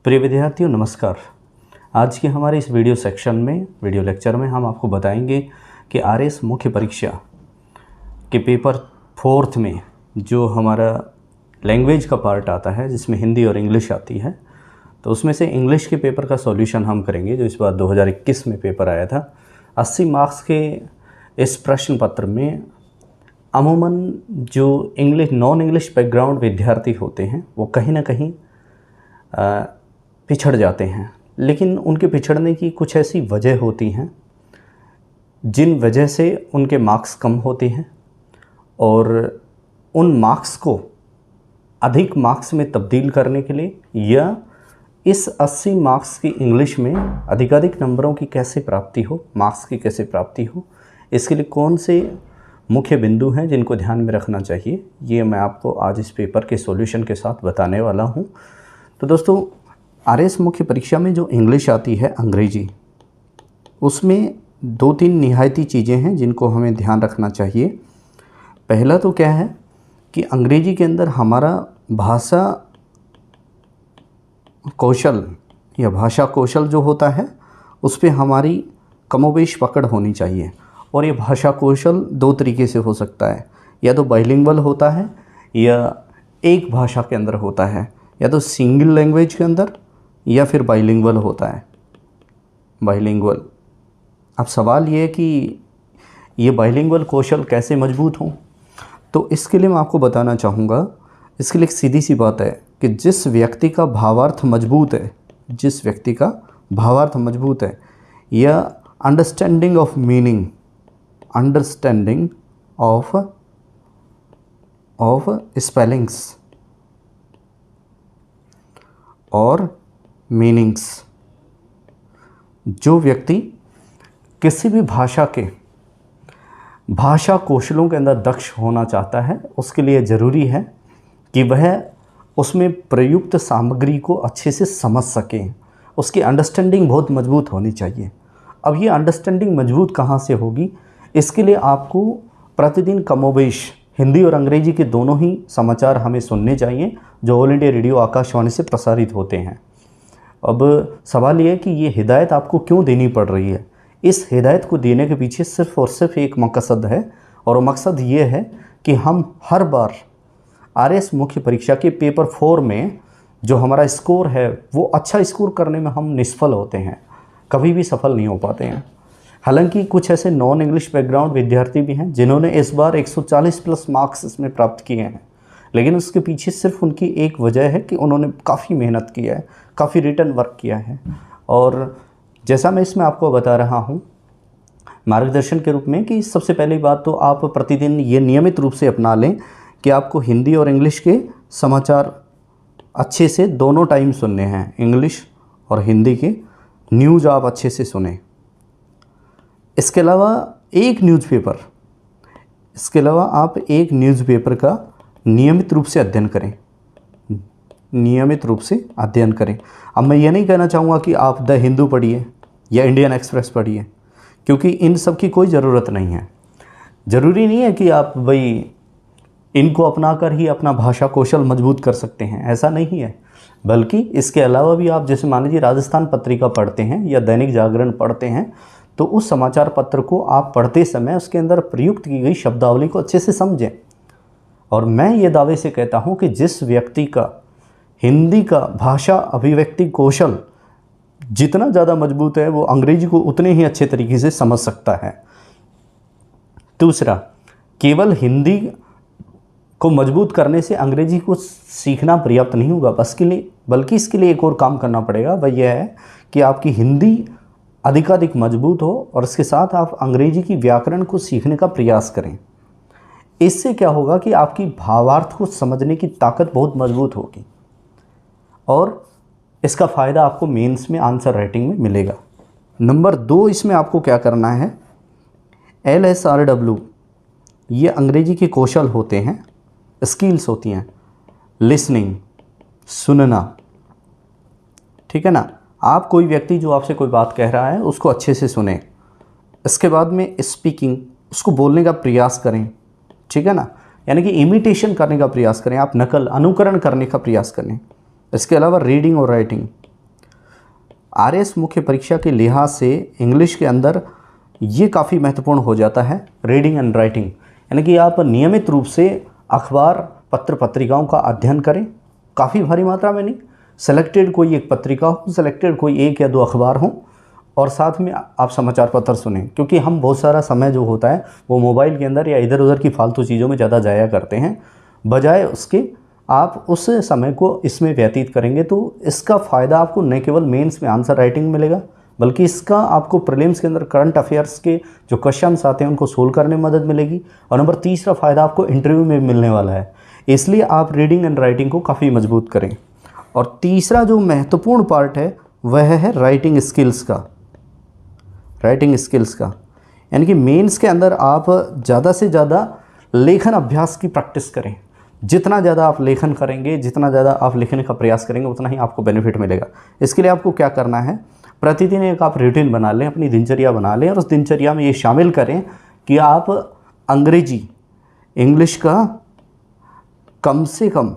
प्रिय विद्यार्थियों नमस्कार। आज के हमारे इस वीडियो लेक्चर में हम आपको बताएंगे कि आरएस मुख्य परीक्षा के पेपर 4 में जो हमारा लैंग्वेज का पार्ट आता है जिसमें हिंदी और इंग्लिश आती है, तो उसमें से इंग्लिश के पेपर का सॉल्यूशन हम करेंगे जो इस बार 2021 में पेपर आया था। 80 मार्क्स के इस प्रश्न पत्र में अमूमन जो नॉन इंग्लिश बैकग्राउंड विद्यार्थी होते हैं वो कहीं ना कहीं पिछड़ जाते हैं, लेकिन उनके पिछड़ने की कुछ ऐसी वजह होती हैं जिन वजह से उनके मार्क्स कम होते हैं और उन मार्क्स को अधिक मार्क्स में तब्दील करने के लिए या इस 80 मार्क्स की इंग्लिश में अधिकाधिक नंबरों की कैसे प्राप्ति हो, मार्क्स की कैसे प्राप्ति हो, इसके लिए कौन से मुख्य बिंदु हैं जिनको ध्यान में रखना चाहिए, ये मैं आपको आज इस पेपर के सॉल्यूशन के साथ बताने वाला हूँ। तो दोस्तों, आरएस मुख्य परीक्षा में जो इंग्लिश आती है अंग्रेजी, उसमें 2-3 निहायती चीज़ें हैं जिनको हमें ध्यान रखना चाहिए। पहला तो क्या है कि अंग्रेजी के अंदर हमारा भाषा कौशल या भाषा कौशल जो होता है उस पर हमारी कमोबेश पकड़ होनी चाहिए। और ये भाषा कौशल 2 तरीके से हो सकता है, या तो बाइलिंगुअल होता है या एक भाषा के अंदर होता है, या तो सिंगल लैंग्वेज के अंदर या फिर बाइलिंगुअल होता है। बाइलिंगुअल, अब सवाल ये है कि ये बाइलिंगुअल कौशल कैसे मजबूत हों, तो इसके लिए मैं आपको बताना चाहूँगा। इसके लिए एक सीधी सी बात है कि जिस व्यक्ति का भावार्थ मजबूत है, या अंडरस्टैंडिंग ऑफ स्पेलिंग्स और मीनिंग्स, जो व्यक्ति किसी भी भाषा के भाषा कौशलों के अंदर दक्ष होना चाहता है, उसके लिए ज़रूरी है कि वह उसमें प्रयुक्त सामग्री को अच्छे से समझ सके। उसकी अंडरस्टैंडिंग बहुत मजबूत होनी चाहिए। अब ये अंडरस्टैंडिंग मजबूत कहाँ से होगी, इसके लिए आपको प्रतिदिन कमोबेश हिंदी और अंग्रेजी के दोनों ही समाचार हमें सुनने चाहिए जो ऑल इंडिया रेडियो आकाशवाणी से प्रसारित होते हैं। अब सवाल ये है कि ये हिदायत आपको क्यों देनी पड़ रही है। इस हिदायत को देने के पीछे सिर्फ़ और सिर्फ एक मकसद है, और वो मकसद ये है कि हम हर बार आरएस मुख्य परीक्षा के पेपर 4 में जो हमारा स्कोर है वो अच्छा स्कोर करने में हम निष्फल होते हैं, कभी भी सफल नहीं हो पाते हैं। हालांकि कुछ ऐसे नॉन इंग्लिश बैकग्राउंड विद्यार्थी भी हैं जिन्होंने इस बार 140 प्लस मार्क्स इसमें प्राप्त किए हैं, लेकिन उसके पीछे सिर्फ उनकी एक वजह है कि उन्होंने काफ़ी मेहनत किया है, काफ़ी रिटर्न वर्क किया है। और जैसा मैं इसमें आपको बता रहा हूँ मार्गदर्शन के रूप में, कि सबसे पहली बात तो आप प्रतिदिन ये नियमित रूप से अपना लें कि आपको हिंदी और इंग्लिश के समाचार अच्छे से दोनों टाइम सुनने हैं। इंग्लिश और हिंदी के न्यूज़ आप अच्छे से सुने। इसके अलावा आप एक न्यूज़पेपर का नियमित रूप से अध्ययन करें। अब मैं ये नहीं कहना चाहूँगा कि आप द हिंदू पढ़िए या इंडियन एक्सप्रेस पढ़िए, क्योंकि इन सब की कोई ज़रूरत नहीं है। ज़रूरी नहीं है कि आप भाई इनको अपनाकर ही अपना भाषा कौशल मजबूत कर सकते हैं, ऐसा नहीं है। बल्कि इसके अलावा भी आप जैसे मान लीजिए राजस्थान पत्रिका पढ़ते हैं या दैनिक जागरण पढ़ते हैं, तो उस समाचार पत्र को आप पढ़ते समय उसके अंदर प्रयुक्त की गई शब्दावली को अच्छे से समझें। और मैं ये दावे से कहता हूँ कि जिस व्यक्ति का हिंदी का भाषा अभिव्यक्ति कौशल जितना ज़्यादा मजबूत है, वो अंग्रेजी को उतने ही अच्छे तरीके से समझ सकता है। दूसरा, केवल हिंदी को मजबूत करने से अंग्रेजी को सीखना पर्याप्त नहीं होगा, बल्कि इसके लिए एक और काम करना पड़ेगा। वह यह है कि आपकी हिंदी अधिकाधिक मजबूत हो और इसके साथ आप अंग्रेजी की व्याकरण को सीखने का प्रयास करें। इससे क्या होगा कि आपकी भावार्थ को समझने की ताकत बहुत मजबूत होगी और इसका फ़ायदा आपको मेंस में आंसर राइटिंग में मिलेगा। नंबर 2, इसमें आपको क्या करना है, LSRW ये अंग्रेजी के कौशल होते हैं, स्किल्स होती हैं। लिसनिंग, सुनना, ठीक है ना। आप कोई व्यक्ति जो आपसे कोई बात कह रहा है उसको अच्छे से सुने। इसके बाद में स्पीकिंग, उसको बोलने का प्रयास करें, ठीक है ना। यानी कि इमिटेशन करने का प्रयास करें, आप अनुकरण करने का प्रयास करें। इसके अलावा रीडिंग और राइटिंग, आरएस मुख्य परीक्षा के लिहाज से इंग्लिश के अंदर ये काफ़ी महत्वपूर्ण हो जाता है रीडिंग एंड राइटिंग, यानी कि आप नियमित रूप से अखबार पत्र पत्रिकाओं का अध्ययन करें, काफ़ी भारी मात्रा में नहीं, सेलेक्टेड कोई एक पत्रिका हो, सेलेक्टेड कोई एक या दो अखबार हो, और साथ में आप समाचार पत्र सुनें, क्योंकि हम बहुत सारा समय जो होता है वो मोबाइल के अंदर या इधर उधर की फालतू चीज़ों में ज़्यादा जाया करते हैं। बजाय उसके आप उस समय को इसमें व्यतीत करेंगे तो इसका फ़ायदा आपको न केवल मेंस में आंसर राइटिंग मिलेगा, बल्कि इसका आपको प्रीलिम्स के अंदर करंट अफेयर्स के जो क्वेश्चंस आते हैं उनको सोल्व करने में मदद मिलेगी। और नंबर तीसरा फ़ायदा आपको इंटरव्यू में मिलने वाला है, इसलिए आप रीडिंग एंड राइटिंग को काफ़ी मजबूत करें। और तीसरा जो महत्वपूर्ण पार्ट है वह है राइटिंग स्किल्स का। राइटिंग स्किल्स का यानी कि मेंस के अंदर आप ज़्यादा से ज़्यादा लेखन अभ्यास की प्रैक्टिस करें। जितना ज़्यादा आप लेखन करेंगे, जितना ज़्यादा आप लिखने का प्रयास करेंगे, उतना ही आपको बेनिफिट मिलेगा। इसके लिए आपको क्या करना है, प्रतिदिन एक आप रूटीन बना लें, अपनी दिनचर्या बना लें, और उस दिनचर्या में ये शामिल करें कि आप अंग्रेजी इंग्लिश का कम से कम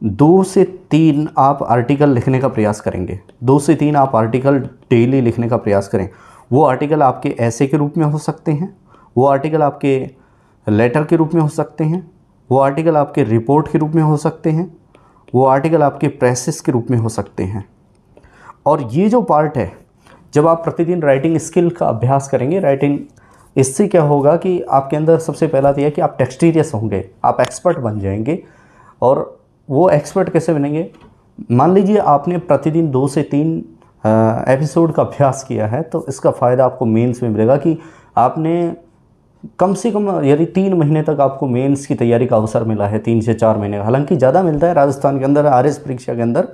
2 से 3 आप आर्टिकल लिखने का प्रयास करेंगे। 2 से 3 आप आर्टिकल डेली लिखने का प्रयास करें। वो आर्टिकल आपके ऐसे के रूप में हो सकते हैं, वो आर्टिकल आपके लेटर के रूप में हो सकते हैं, वो आर्टिकल आपके रिपोर्ट के रूप में हो सकते हैं, वो आर्टिकल आपके प्रेसेस के रूप में हो सकते हैं। और ये जो पार्ट है, जब आप प्रतिदिन राइटिंग स्किल का अभ्यास करेंगे, राइटिंग, इससे क्या होगा कि आपके अंदर सबसे पहला तो यह कि आप टेक्सटीरियस होंगे, आप एक्सपर्ट बन जाएंगे। और वो एक्सपर्ट कैसे बनेंगे, मान लीजिए आपने प्रतिदिन 2 से 3 एपिसोड का अभ्यास किया है, तो इसका फ़ायदा आपको मेंस में मिलेगा कि आपने कम से कम यदि 3 महीने तक आपको मेंस की तैयारी का अवसर मिला है, 3 से 4 महीने, हालांकि ज़्यादा मिलता है राजस्थान के अंदर आरएस परीक्षा के अंदर,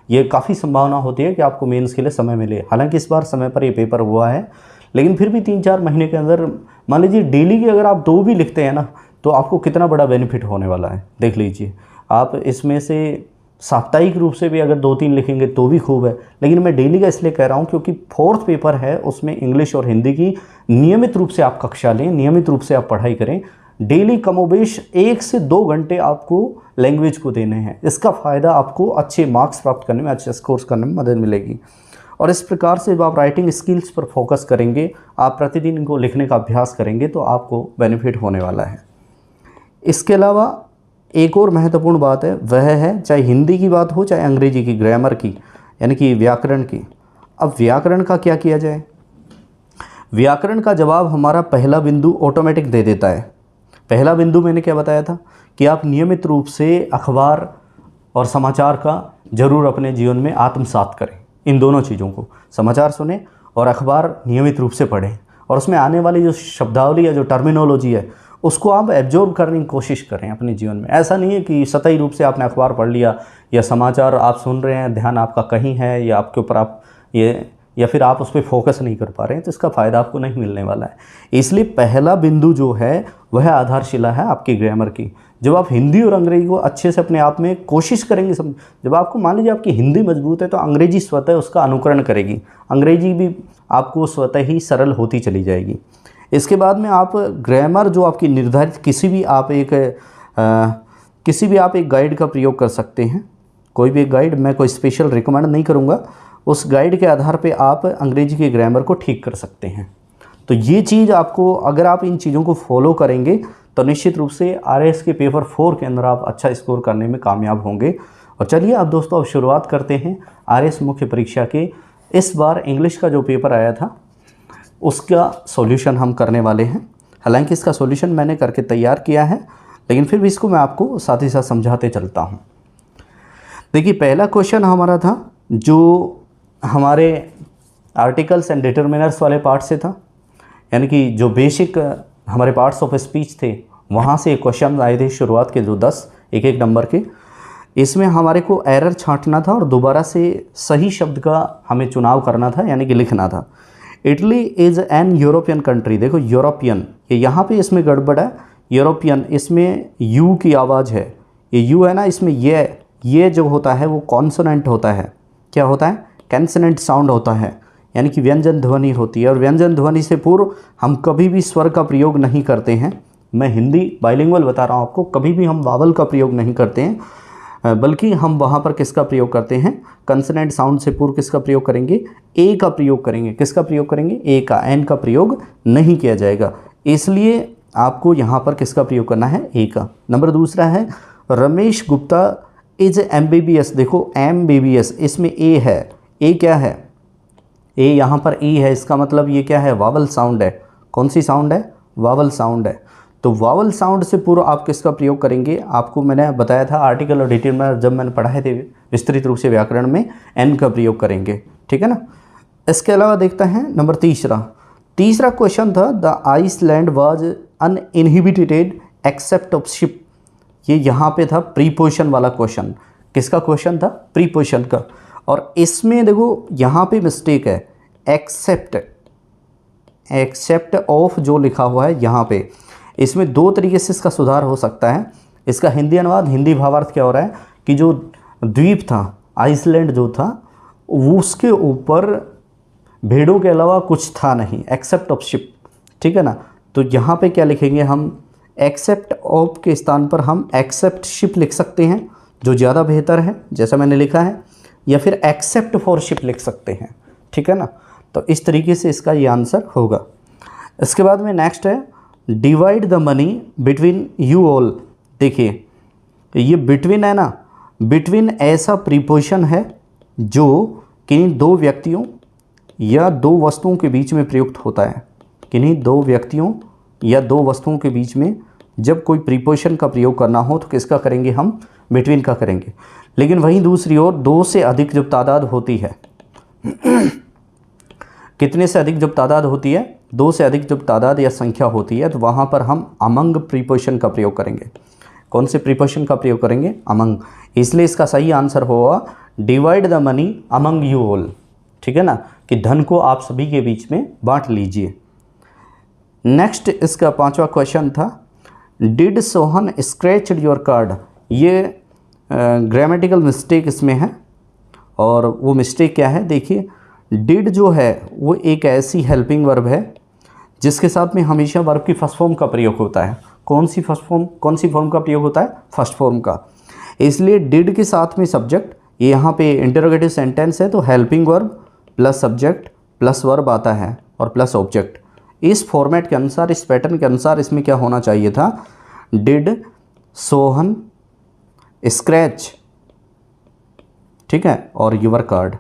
ये काफ़ी संभावना होती है कि आपको मेंस के लिए समय मिले। हालांकि इस बार समय पर ये पेपर हुआ है, लेकिन फिर भी 3-4 महीने के अंदर मान लीजिए डेली की अगर आप 2 भी लिखते हैं ना, तो आपको कितना बड़ा बेनिफिट होने वाला है, देख लीजिए। आप इसमें से साप्ताहिक रूप से भी अगर 2-3 लिखेंगे तो भी खूब है, लेकिन मैं डेली का इसलिए कह रहा हूँ क्योंकि 4th पेपर है, उसमें इंग्लिश और हिंदी की नियमित रूप से आप कक्षा लें, नियमित रूप से आप पढ़ाई करें। डेली कमोबेश 1 से 2 घंटे आपको लैंग्वेज को देने हैं। इसका फ़ायदा आपको अच्छे मार्क्स प्राप्त करने में, अच्छे स्कोर्स करने में मदद मिलेगी। और इस प्रकार से जब आप राइटिंग स्किल्स पर फोकस करेंगे, आप प्रतिदिन इनको लिखने का अभ्यास करेंगे, तो आपको बेनिफिट होने वाला है। इसके अलावा एक और महत्वपूर्ण बात है, वह है चाहे हिंदी की बात हो चाहे अंग्रेजी की, ग्रामर की, यानी कि व्याकरण की। अब व्याकरण का क्या किया जाए, व्याकरण का जवाब हमारा पहला बिंदु ऑटोमेटिक दे देता है। पहला बिंदु मैंने क्या बताया था कि आप नियमित रूप से अखबार और समाचार का जरूर अपने जीवन में आत्मसात करें। इन दोनों चीज़ों को, समाचार सुने और अखबार नियमित रूप से पढ़ें, और उसमें आने वाली जो शब्दावली या जो टर्मिनोलॉजी है उसको आप एब्जॉर्ब करने की कोशिश करें अपने जीवन में। ऐसा नहीं है कि सतही रूप से आपने अखबार पढ़ लिया या समाचार आप सुन रहे हैं, ध्यान आपका कहीं है या आपके ऊपर आप ये, या फिर आप उस पर फोकस नहीं कर पा रहे हैं, तो इसका फ़ायदा आपको नहीं मिलने वाला है। इसलिए पहला बिंदु जो है वह आधारशिला है आपकी ग्रामर की। जब आप हिंदी और अंग्रेजी को अच्छे से अपने आप में कोशिश करेंगे जब आपको मान लीजिए आपकी हिंदी मजबूत है, तो अंग्रेजी स्वतः उसका अनुकरण करेगी, अंग्रेजी भी आपको स्वतः ही सरल होती चली जाएगी। इसके बाद में आप ग्रामर जो आपकी निर्धारित किसी भी आप एक गाइड का प्रयोग कर सकते हैं। कोई भी एक गाइड, मैं कोई स्पेशल रिकमेंड नहीं करूँगा, उस गाइड के आधार पे आप अंग्रेजी के ग्रामर को ठीक कर सकते हैं। तो ये चीज़ आपको, अगर आप इन चीज़ों को फॉलो करेंगे तो निश्चित रूप से आरएस के पेपर 4 के अंदर आप अच्छा स्कोर करने में कामयाब होंगे। और चलिए अब दोस्तों, अब शुरुआत करते हैं आरएस मुख्य परीक्षा के। इस बार इंग्लिश का जो पेपर आया था उसका सॉल्यूशन हम करने वाले हैं। हालांकि इसका सॉल्यूशन मैंने करके तैयार किया है, लेकिन फिर भी इसको मैं आपको साथ ही साथ समझाते चलता हूँ। देखिए, पहला क्वेश्चन हमारा था जो हमारे आर्टिकल्स एंड डिटर्मिनर्स वाले पार्ट से था, यानी कि जो बेसिक हमारे पार्ट्स ऑफ स्पीच थे वहाँ से क्वेश्चन आए थे शुरुआत के, जो 10 एक नंबर के। इसमें हमारे को एरर छांटना था और दोबारा से सही शब्द का हमें चुनाव करना था, यानी कि लिखना था। Italy is an European country. देखो यूरोपियन, ये यहाँ पे इसमें गड़बड़ है। यूरोपियन, इसमें यू की आवाज़ है, ये यू है ना, इसमें ये जो होता है वो कॉन्सोनेंट होता है। क्या होता है? कैंसोनेंट साउंड होता है, यानी कि व्यंजन ध्वनि होती है। और व्यंजन ध्वनि से पूर्व हम कभी भी स्वर का प्रयोग नहीं करते हैं। मैं हिंदी बाइलिंगुअल बता रहा हूँ आपको, कभी भी हम वावल का प्रयोग नहीं करते हैं। बल्कि हम वहाँ पर किसका प्रयोग करते हैं, कंसोनेंट साउंड से पूर्व किसका प्रयोग करेंगे, ए का प्रयोग करेंगे। किसका प्रयोग करेंगे, ए का, एन का प्रयोग नहीं किया जाएगा। इसलिए आपको यहाँ पर किसका प्रयोग करना है, ए का। नंबर दूसरा है रमेश गुप्ता इज MBBS। देखो MBBS इसमें ए है, ए क्या है, ए यहाँ पर ए है, इसका मतलब ये क्या है, वावल साउंड है। कौन सी साउंड है, वावल साउंड है। तो वावल साउंड से पूर्व आप किसका प्रयोग करेंगे, आपको मैंने बताया था आर्टिकल और डिटेल में जब मैंने पढ़ाए थे विस्तृत रूप से व्याकरण में, एन का प्रयोग करेंगे, ठीक है ना। इसके अलावा देखते हैं नंबर तीसरा क्वेश्चन था, the island was uninhabited except of ship. ये यहाँ पे था प्रीपोजिशन वाला क्वेश्चन। किसका क्वेश्चन था, प्रीपोजिशन का। और इसमें देखो यहाँ पे मिस्टेक है, एक्सेप्ट ऑफ जो लिखा हुआ है यहाँ पे, इसमें दो तरीके से इसका सुधार हो सकता है। इसका हिंदी अनुवाद, हिंदी भावार्थ क्या हो रहा है कि जो द्वीप था, आइसलैंड जो था, वो उसके ऊपर भेड़ों के अलावा कुछ था नहीं, एक्सेप्ट ऑफ शिप, ठीक है ना। तो यहाँ पे क्या लिखेंगे हम, एक्सेप्ट ऑफ के स्थान पर हम एक्सेप्ट शिप लिख सकते हैं, जो ज़्यादा बेहतर है जैसा मैंने लिखा है, या फिर एक्सेप्ट फॉर शिप लिख सकते हैं, ठीक है ना। तो इस तरीके से इसका ये आंसर होगा। इसके बाद में नेक्स्ट है divide the money between you all. देखिए ये बिटवीन है ना, बिटवीन ऐसा प्रीपोजिशन है जो किन्हीं दो व्यक्तियों या दो वस्तुओं के बीच में प्रयुक्त होता है। किन्हीं दो व्यक्तियों या दो वस्तुओं के बीच में जब कोई प्रीपोजिशन का प्रयोग करना हो तो किसका करेंगे हम, बिटवीन का करेंगे। लेकिन वहीं दूसरी ओर दो से अधिक जब तादाद होती है कितने से अधिक जब तादाद होती है, दो से अधिक जब तादाद या संख्या होती है, तो वहाँ पर हम अमंग प्रीपोजिशन का प्रयोग करेंगे। कौन से प्रीपोजिशन का प्रयोग करेंगे, अमंग। इसलिए इसका सही आंसर होगा divide the money among you all, ठीक है ना, कि धन को आप सभी के बीच में बांट लीजिए। नेक्स्ट इसका पांचवा क्वेश्चन था did Sohan scratch your card. ये ग्रामेटिकल मिस्टेक इसमें है, और वो मिस्टेक क्या है, देखिए डिड जो है वो एक ऐसी हेल्पिंग वर्ब है जिसके साथ में हमेशा वर्ब की फर्स्ट फॉर्म का प्रयोग होता है। कौन सी फर्स्ट फॉर्म, कौन सी फॉर्म का प्रयोग होता है, फर्स्ट फॉर्म का। इसलिए डिड के साथ में सब्जेक्ट, ये यहाँ पे इंटरोगेटिव सेंटेंस है तो helping verb plus subject plus verb आता है और प्लस ऑब्जेक्ट। इस फॉर्मेट के अनुसार, इस पैटर्न के अनुसार इसमें क्या होना चाहिए था, डिड सोहन स्क्रैच, ठीक है, और यूर कार्ड।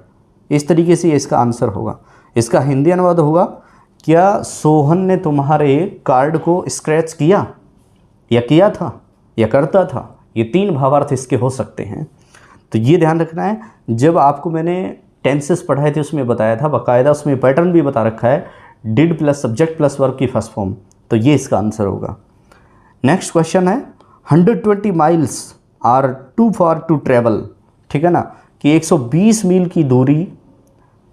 इस तरीके से इसका आंसर होगा। इसका हिंदी अनुवाद होगा क्या सोहन ने तुम्हारे कार्ड को स्क्रैच किया, या किया था, या करता था। ये तीन भावार्थ इसके हो सकते हैं। तो ये ध्यान रखना है, जब आपको मैंने टेंसेस पढ़ाए थे उसमें बताया था बाकायदा, उसमें पैटर्न भी बता रखा है, did plus subject plus verb की फर्स्ट फॉर्म। तो ये इसका आंसर होगा। नेक्स्ट क्वेश्चन है 120 miles are too far to travel, ठीक है ना, कि 120 मील की दूरी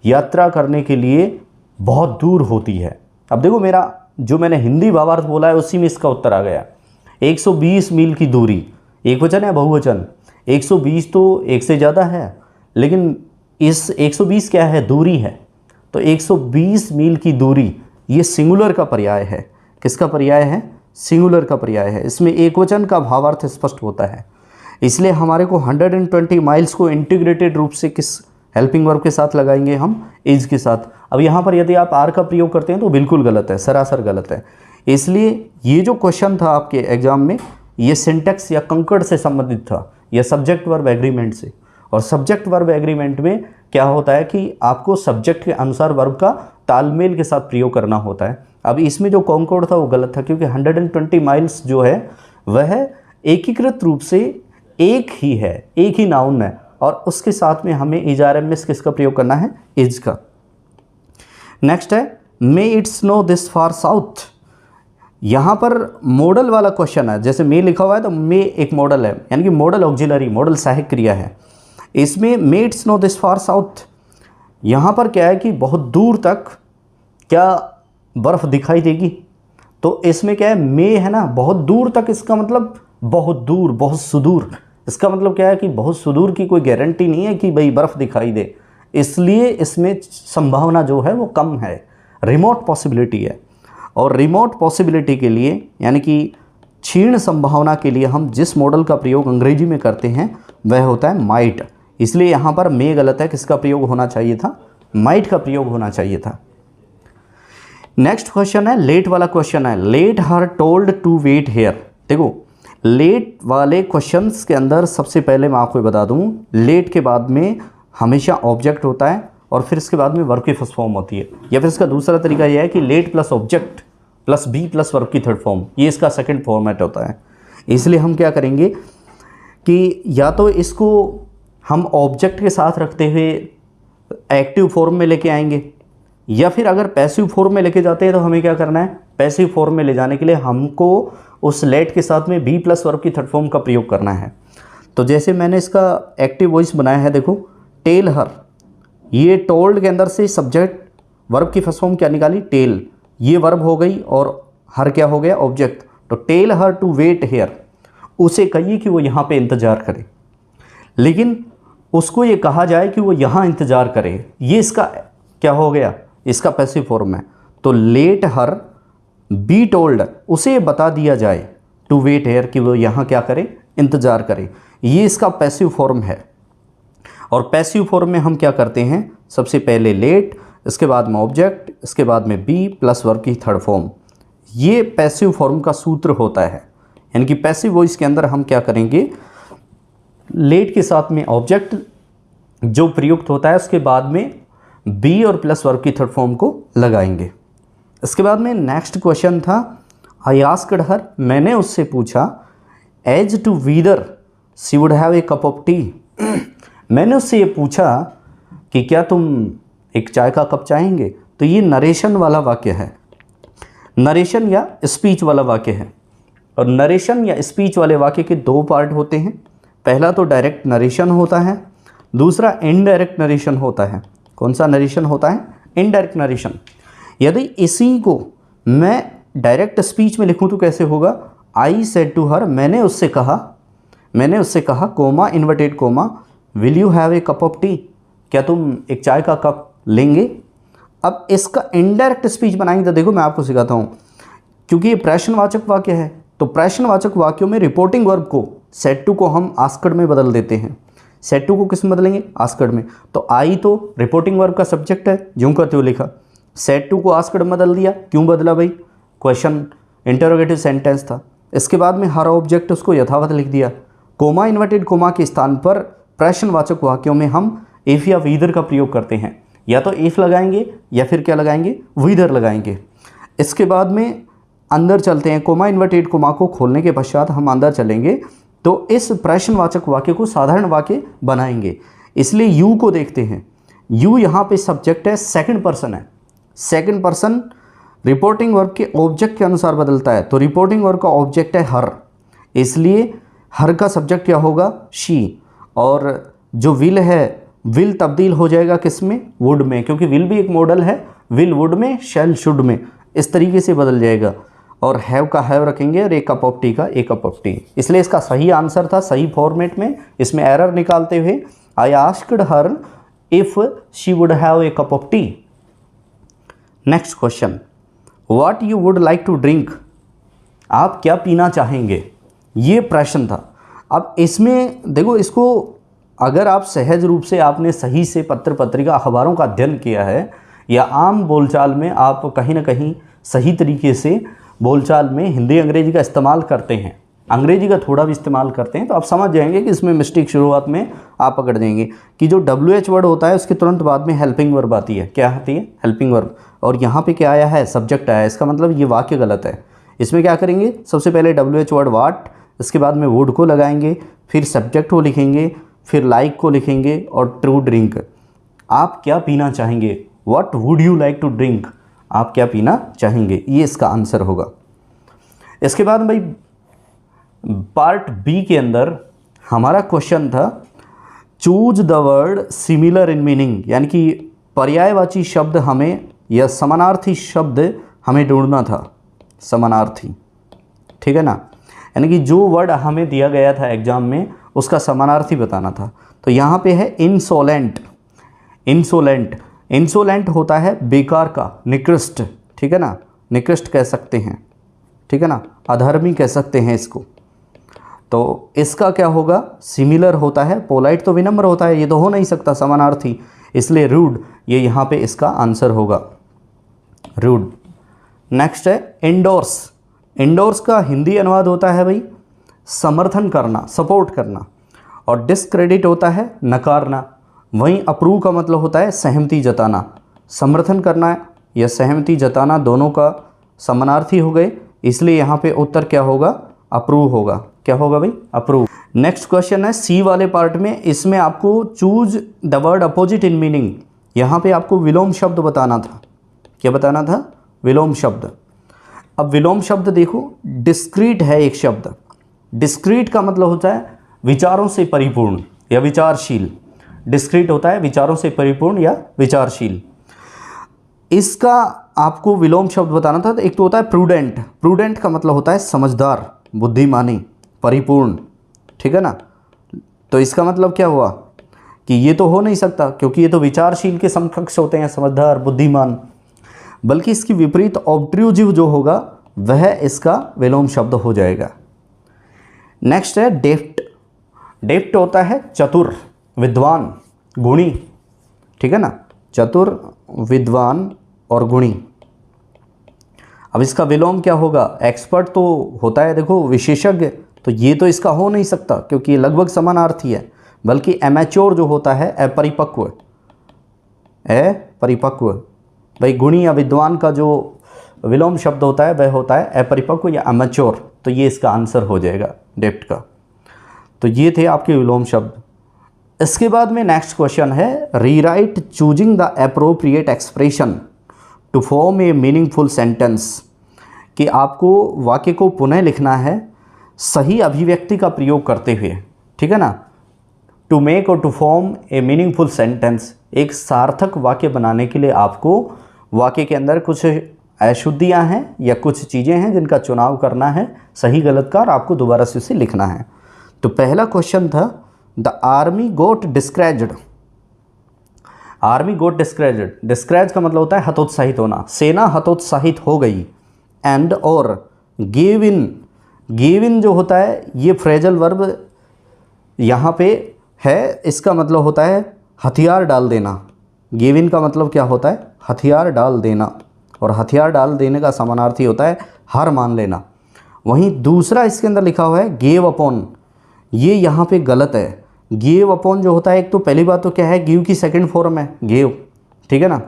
यात्रा करने के लिए बहुत दूर होती है। अब देखो मेरा जो मैंने हिंदी भावार्थ बोला है उसी में इसका उत्तर आ गया। 120 मील की दूरी, एक वचन है बहुवचन, 120 तो एक से ज़्यादा है, लेकिन इस 120 क्या है, दूरी है। तो 120 मील की दूरी ये सिंगुलर का पर्याय है। किसका पर्याय है, सिंगुलर का पर्याय है। इसमें एक वचन का भावार्थ स्पष्ट होता है। इसलिए हमारे को 120 माइल्स को इंटीग्रेटेड रूप से किस हेल्पिंग वर्ब के साथ लगाएंगे हम, इज के साथ। अब यहाँ पर यदि आप आर का प्रयोग करते हैं तो बिल्कुल गलत है, सरासर गलत है। इसलिए ये जो क्वेश्चन था आपके एग्जाम में, ये सिंटैक्स या कंकड़ से संबंधित था, या सब्जेक्ट वर्ब एग्रीमेंट से। और सब्जेक्ट वर्ब एग्रीमेंट में क्या होता है कि आपको सब्जेक्ट के अनुसार वर्ब का तालमेल के साथ प्रयोग करना होता है। अब इसमें जो कॉन्कॉर्ड था वो गलत था, क्योंकि 120 माइल्स जो है वह एकीकृत रूप से एक ही है, एक ही नाउन है, और उसके साथ में हमें इज किसका प्रयोग करना है, इज का। नेक्स्ट है may it snow this far south. यहाँ पर मॉडल वाला क्वेश्चन है, जैसे मे लिखा हुआ है तो मे एक मॉडल है, यानी कि मॉडल ऑक्सिलरी, मॉडल सहायक क्रिया है। इसमें may it snow this far south, यहाँ पर क्या है कि बहुत दूर तक क्या बर्फ़ दिखाई देगी। तो इसमें क्या है, मे है ना, बहुत दूर तक, इसका मतलब बहुत दूर, बहुत सुदूर। इसका मतलब क्या है कि बहुत सुदूर की कोई गारंटी नहीं है कि भाई बर्फ़ दिखाई दे, इसलिए इसमें संभावना जो है वो कम है, रिमोट पॉसिबिलिटी है। और रिमोट पॉसिबिलिटी के लिए, यानी कि क्षीण संभावना के लिए हम जिस मॉडल का प्रयोग अंग्रेजी में करते हैं वह होता है माइट। इसलिए यहाँ पर मे गलत है, किसका प्रयोग होना चाहिए था, माइट का प्रयोग होना चाहिए था। नेक्स्ट क्वेश्चन है लेट वाला क्वेश्चन है, let her told to wait here. देखो लेट वाले क्वेश्चंस के अंदर सबसे पहले मैं आपको बता दूं, लेट के बाद में हमेशा ऑब्जेक्ट होता है और फिर इसके बाद में वर्ब की फर्स्ट फॉर्म होती है, या फिर इसका दूसरा तरीका यह है कि let plus object plus be plus verb की थर्ड फॉर्म, ये इसका सेकंड फॉर्मेट होता है। इसलिए हम क्या करेंगे कि या तो इसको हम ऑब्जेक्ट के साथ रखते हुए एक्टिव फॉर्म में लेके आएंगे, या फिर अगर पैसिव फॉर्म में लेके जाते हैं तो हमें क्या करना है, पैसिव फॉर्म में ले जाने के लिए हमको उस लेट के साथ में बी प्लस वर्ब की थर्ड फॉर्म का प्रयोग करना है। तो जैसे मैंने इसका एक्टिव वॉइस बनाया है, देखो टेल हर, ये टोल्ड के अंदर से सब्जेक्ट वर्ब की फर्स्ट फॉर्म क्या निकाली, टेल, ये वर्ब हो गई और हर क्या हो गया, ऑब्जेक्ट। तो tell her to wait here, उसे कहिए कि वो यहाँ पे इंतज़ार करे, लेकिन उसको ये कहा जाए कि वो यहाँ इंतज़ार करे, ये इसका क्या हो गया, इसका पैसिव फॉर्म है। तो लेट हर बी टोल्ड, उसे बता दिया जाए टू वेट हेयर कि वो यहाँ क्या करे, इंतज़ार करे, ये इसका पैसिव फॉर्म है। और पैसिव फॉर्म में हम क्या करते हैं, सबसे पहले लेट, इसके बाद में ऑब्जेक्ट, इसके बाद में बी प्लस वर्ब की थर्ड फॉर्म, ये पैसिव फॉर्म का सूत्र होता है। यानी कि पैसिव वॉइस के अंदर हम क्या करेंगे, लेट के साथ में ऑब्जेक्ट जो प्रयुक्त होता है उसके बाद में बी और प्लस वर्ब की थर्ड फॉर्म को लगाएंगे। इसके बाद में नेक्स्ट क्वेश्चन था, आई आस्क्ड हर, मैंने उससे पूछा, as to whether she would have a cup of tea. मैंने उससे ये पूछा कि क्या तुम एक चाय का कप चाहेंगे। तो ये नरेशन वाला वाक्य है, नरेशन या स्पीच वाला वाक्य है। और नरेशन या स्पीच वाले वाक्य के दो पार्ट होते हैं, पहला तो डायरेक्ट नरेशन होता है, दूसरा इनडायरेक्ट नरेशन होता है। कौन सा नरेशन होता है, इनडायरेक्ट नरेशन। यदि इसी को मैं डायरेक्ट स्पीच में लिखूं तो कैसे होगा, आई सेड टू हर, मैंने उससे कहा coma inverted coma, will you have a cup of T, क्या तुम एक चाय का कप लेंगे। अब इसका इनडायरेक्ट स्पीच बनाएंगे तो देखो मैं आपको सिखाता हूँ, क्योंकि ये प्रश्नवाचक वाक्य है, तो प्रश्नवाचक वाक्यों में रिपोर्टिंग वर्ब को सेड टू को हम आस्क्ड में बदल देते हैं। सेड टू को किस में बदलेंगे, आस्क्ड में। तो आई तो रिपोर्टिंग वर्ब का सब्जेक्ट है, ज्यों का त्यों लिखा, सेड टू को आस्क्ड में बदल दिया, क्यों बदला भाई, क्वेश्चन इंटरोगेटिव सेंटेंस था। इसके बाद में हर ऑब्जेक्ट उसको यथावत लिख दिया। कोमा इन्वर्टेड कोमा के स्थान पर प्रश्नवाचक वाक्यों में हम इफ या वीदर का प्रयोग करते हैं, या तो इफ लगाएंगे या फिर क्या लगाएंगे, वीदर लगाएंगे। इसके बाद में अंदर चलते हैं, कोमा इन्वर्टेड कोमा को खोलने के पश्चात हम अंदर चलेंगे तो इस प्रश्नवाचक वाक्य को साधारण वाक्य बनाएंगे। इसलिए यू को देखते हैं, यू यहाँ पे सब्जेक्ट है, सेकंड पर्सन है, सेकंड पर्सन रिपोर्टिंग वर्ब के ऑब्जेक्ट के अनुसार बदलता है। तो रिपोर्टिंग वर्ब का ऑब्जेक्ट है हर, इसलिए हर का सब्जेक्ट क्या होगा, शी, और जो विल है, विल तब्दील हो जाएगा किस में, वुड में, क्योंकि विल भी एक मॉडल है, विल वुड में, शैल शुड में, इस तरीके से बदल जाएगा। और हैव का हैव रखेंगे और एक कप ऑफ टी का एक कप ऑफ टी। इसलिए इसका सही आंसर था सही फॉर्मेट में। इसमें एरर निकालते हुए I asked her if she would have a cup of tea. Next question, what you would like to drink, आप क्या पीना चाहेंगे, ये प्रश्न था। अब इसमें देखो, इसको अगर आप सहज रूप से आपने सही से पत्र पत्रिका अखबारों का अध्ययन किया है, या आम बोलचाल में आप कहीं ना कहीं सही तरीके से बोलचाल में हिंदी अंग्रेजी का इस्तेमाल करते हैं, अंग्रेजी का थोड़ा भी इस्तेमाल करते हैं, तो आप समझ जाएंगे कि इसमें मिस्टेक शुरुआत में आप पकड़ देंगे कि जो WH वर्ड होता है उसके तुरंत बाद में हेल्पिंग वर्ब आती है। क्या आती है, हेल्पिंग वर्ब। और यहाँ पे क्या आया है, सब्जेक्ट आया है, इसका मतलब ये वाक्य गलत है। इसमें क्या करेंगे, सबसे पहले WH वर्ड वाट, इसके बाद में वुड को लगाएंगे, फिर सब्जेक्ट को लिखेंगे, फिर लाइक को लिखेंगे और टू ड्रिंक, आप क्या पीना चाहेंगे, what would you like to drink, आप क्या पीना चाहेंगे, ये इसका आंसर होगा। इसके बाद भाई पार्ट बी के अंदर हमारा क्वेश्चन था, choose the word similar in meaning, यानी कि पर्यायवाची शब्द हमें या समानार्थी शब्द हमें ढूंढना था, समानार्थी, ठीक है ना। यानी कि जो वर्ड हमें दिया गया था एग्जाम में उसका समानार्थी बताना था। तो यहाँ पे है इंसोलेंट, इंसोलेंट, इंसोलेंट होता है बेकार का, निकृष्ट, ठीक है ना, निकृष्ट कह सकते हैं, ठीक है ना, अधर्मी कह सकते हैं इसको। तो इसका क्या होगा, सिमिलर होता है। पोलाइट तो विनम्र होता है, ये तो हो नहीं सकता समानार्थी, इसलिए रूड, ये यहाँ पे इसका आंसर होगा, रूड। नेक्स्ट है इंडोर्स। इंडोर्स का हिंदी अनुवाद होता है भाई समर्थन करना, सपोर्ट करना, और डिस्क्रेडिट होता है नकारना। वहीं अप्रूव का मतलब होता है सहमति जताना। समर्थन करना या सहमति जताना दोनों का समानार्थी हो गए, इसलिए यहाँ पे उत्तर क्या होगा, अप्रूव होगा। क्या होगा भाई, अप्रूव। नेक्स्ट क्वेश्चन है सी वाले पार्ट में, इसमें आपको choose the word opposite in meaning, यहाँ पे आपको विलोम शब्द बताना था। क्या बताना था, विलोम शब्द। अब विलोम शब्द देखो, डिस्क्रीट है एक शब्द। डिस्क्रीट का मतलब होता है विचारों से परिपूर्ण या विचारशील। डिस्क्रीट होता है विचारों से परिपूर्ण या विचारशील। इसका आपको विलोम शब्द बताना था। तो एक तो होता है प्रूडेंट। प्रूडेंट का मतलब होता है समझदार, बुद्धिमानी, परिपूर्ण, ठीक है ना। तो इसका मतलब क्या हुआ कि ये तो हो नहीं सकता, क्योंकि ये तो विचारशील के समकक्ष होते हैं, समझदार, बुद्धिमान। बल्कि इसकी विपरीत ऑब्ट्रूजिव जो होगा वह इसका विलोम शब्द हो जाएगा। नेक्स्ट है डेफ्ट। डेफ्ट होता है चतुर, विद्वान, गुणी, ठीक है ना, चतुर, विद्वान और गुणी। अब इसका विलोम क्या होगा, एक्सपर्ट तो होता है देखो विशेषज्ञ, तो ये तो इसका हो नहीं सकता क्योंकि ये लगभग समानार्थी है। बल्कि एमेच्योर जो होता है अपरिपक्व, अपरिपक्व। भाई गुणी या विद्वान का जो विलोम शब्द होता है वह होता है अपरिपक्व या एमेच्योर, तो ये इसका आंसर हो जाएगा डेप्ट का। तो ये थे आपके विलोम शब्द। इसके बाद में नेक्स्ट क्वेश्चन है rewrite choosing the appropriate expression to form a meaningful sentence, कि आपको वाक्य को पुनः लिखना है सही अभिव्यक्ति का प्रयोग करते हुए, ठीक है ना। टू मेक और to form a meaningful sentence, एक सार्थक वाक्य बनाने के लिए आपको वाक्य के अंदर कुछ अशुद्धियाँ हैं या कुछ चीज़ें हैं जिनका चुनाव करना है, सही गलत का, और आपको दोबारा से उसे लिखना है। तो पहला क्वेश्चन था the army got discouraged. Army got discouraged, discourage का मतलब होता है हतोत्साहित होना, सेना हतोत्साहित हो गई। एंड और गिव इन, गिव इन जो होता है ये फ्रेजल वर्ब यहाँ पे है, इसका मतलब होता है हथियार डाल देना। गिव इन का मतलब क्या होता है, हथियार डाल देना, और हथियार डाल देने का समानार्थी होता है हार मान लेना। वहीं दूसरा इसके अंदर लिखा हुआ है गेव अपॉन, ये यहाँ पे गलत है। गेव अपॉन जो होता है, एक तो पहली बात तो क्या है, गिव की सेकंड फॉर्म है गेव, ठीक है ना।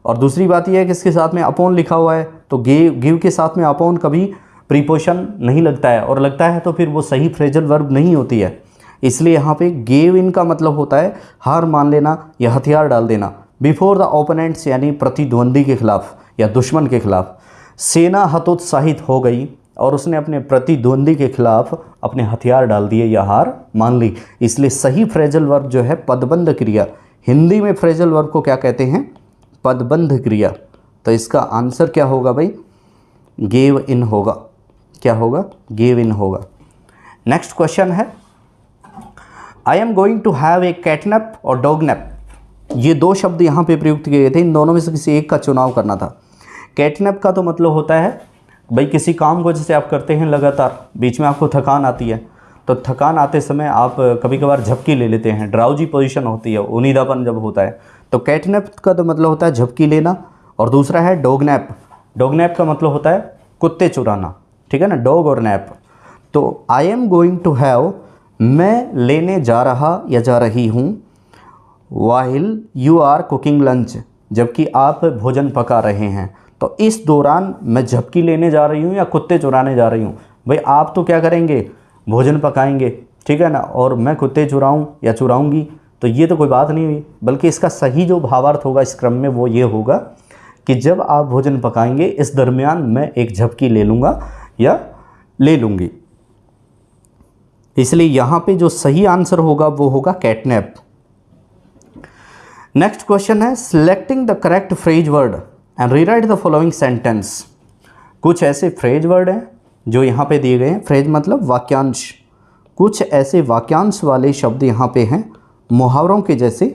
और दूसरी बात यह है कि इसके साथ में अपॉन लिखा हुआ है, तो गिव के साथ में अपॉन कभी प्रीपोजिशन नहीं लगता है, और लगता है तो फिर वो सही फ्रेजल वर्ब नहीं होती है। इसलिए यहाँ पे गेव इन का मतलब होता है हार मान लेना या हथियार डाल देना बिफोर द ओपोनेंट्स, यानी प्रतिद्वंदी के खिलाफ या दुश्मन के खिलाफ। सेना हतोत्साहित हो गई और उसने अपने प्रतिद्वंदी के खिलाफ अपने हथियार डाल दिए या हार मान ली। इसलिए सही फ्रेजल वर्ब जो है पदबंध क्रिया, हिंदी में फ्रेजल वर्ब को क्या कहते हैं, पदबंध क्रिया। तो इसका आंसर क्या होगा भाई, गेव इन होगा। क्या होगा, गेव इन होगा। नेक्स्ट क्वेश्चन है I am going to have a catnap और डॉगनैप। ये दो शब्द यहाँ पे प्रयुक्त किए गए थे, इन दोनों में से किसी एक का चुनाव करना था। कैटनैप का तो मतलब होता है भाई किसी काम को जैसे आप करते हैं लगातार, बीच में आपको थकान आती है, तो थकान आते समय आप कभी कभार झपकी ले लेते हैं, ड्राउजी पोजीशन होती है, उनीदापन जब होता है, तो कैटनैप का तो मतलब होता है झपकी लेना। और दूसरा है डॉगनैप। डॉगनैप का मतलब होता है कुत्ते चुराना, ठीक है ना, डॉग और नैप। तो I am going to have, मैं लेने जा रहा या जा रही हूँ, while you are cooking lunch, जबकि आप भोजन पका रहे हैं। तो इस दौरान मैं झपकी लेने जा रही हूँ या कुत्ते चुराने जा रही हूँ। भाई आप तो क्या करेंगे, भोजन पकाएंगे, ठीक है ना, और मैं कुत्ते चुराऊँ या चुराऊँगी, तो ये तो कोई बात नहीं हुई। बल्कि इसका सही जो भावार्थ होगा इस क्रम में वो ये होगा कि जब आप भोजन पकाएंगे इस दरमियान मैं एक झपकी ले लूँगा या ले लूँगी। इसलिए यहाँ पे जो सही आंसर होगा वो होगा कैटनैप। नेक्स्ट क्वेश्चन है selecting the correct phrase word and rewrite the following sentence. कुछ ऐसे फ्रेज वर्ड हैं जो यहाँ पे दिए गए हैं, फ्रेज मतलब वाक्यांश। कुछ ऐसे वाक्यांश वाले शब्द यहाँ पे हैं मुहावरों के जैसे,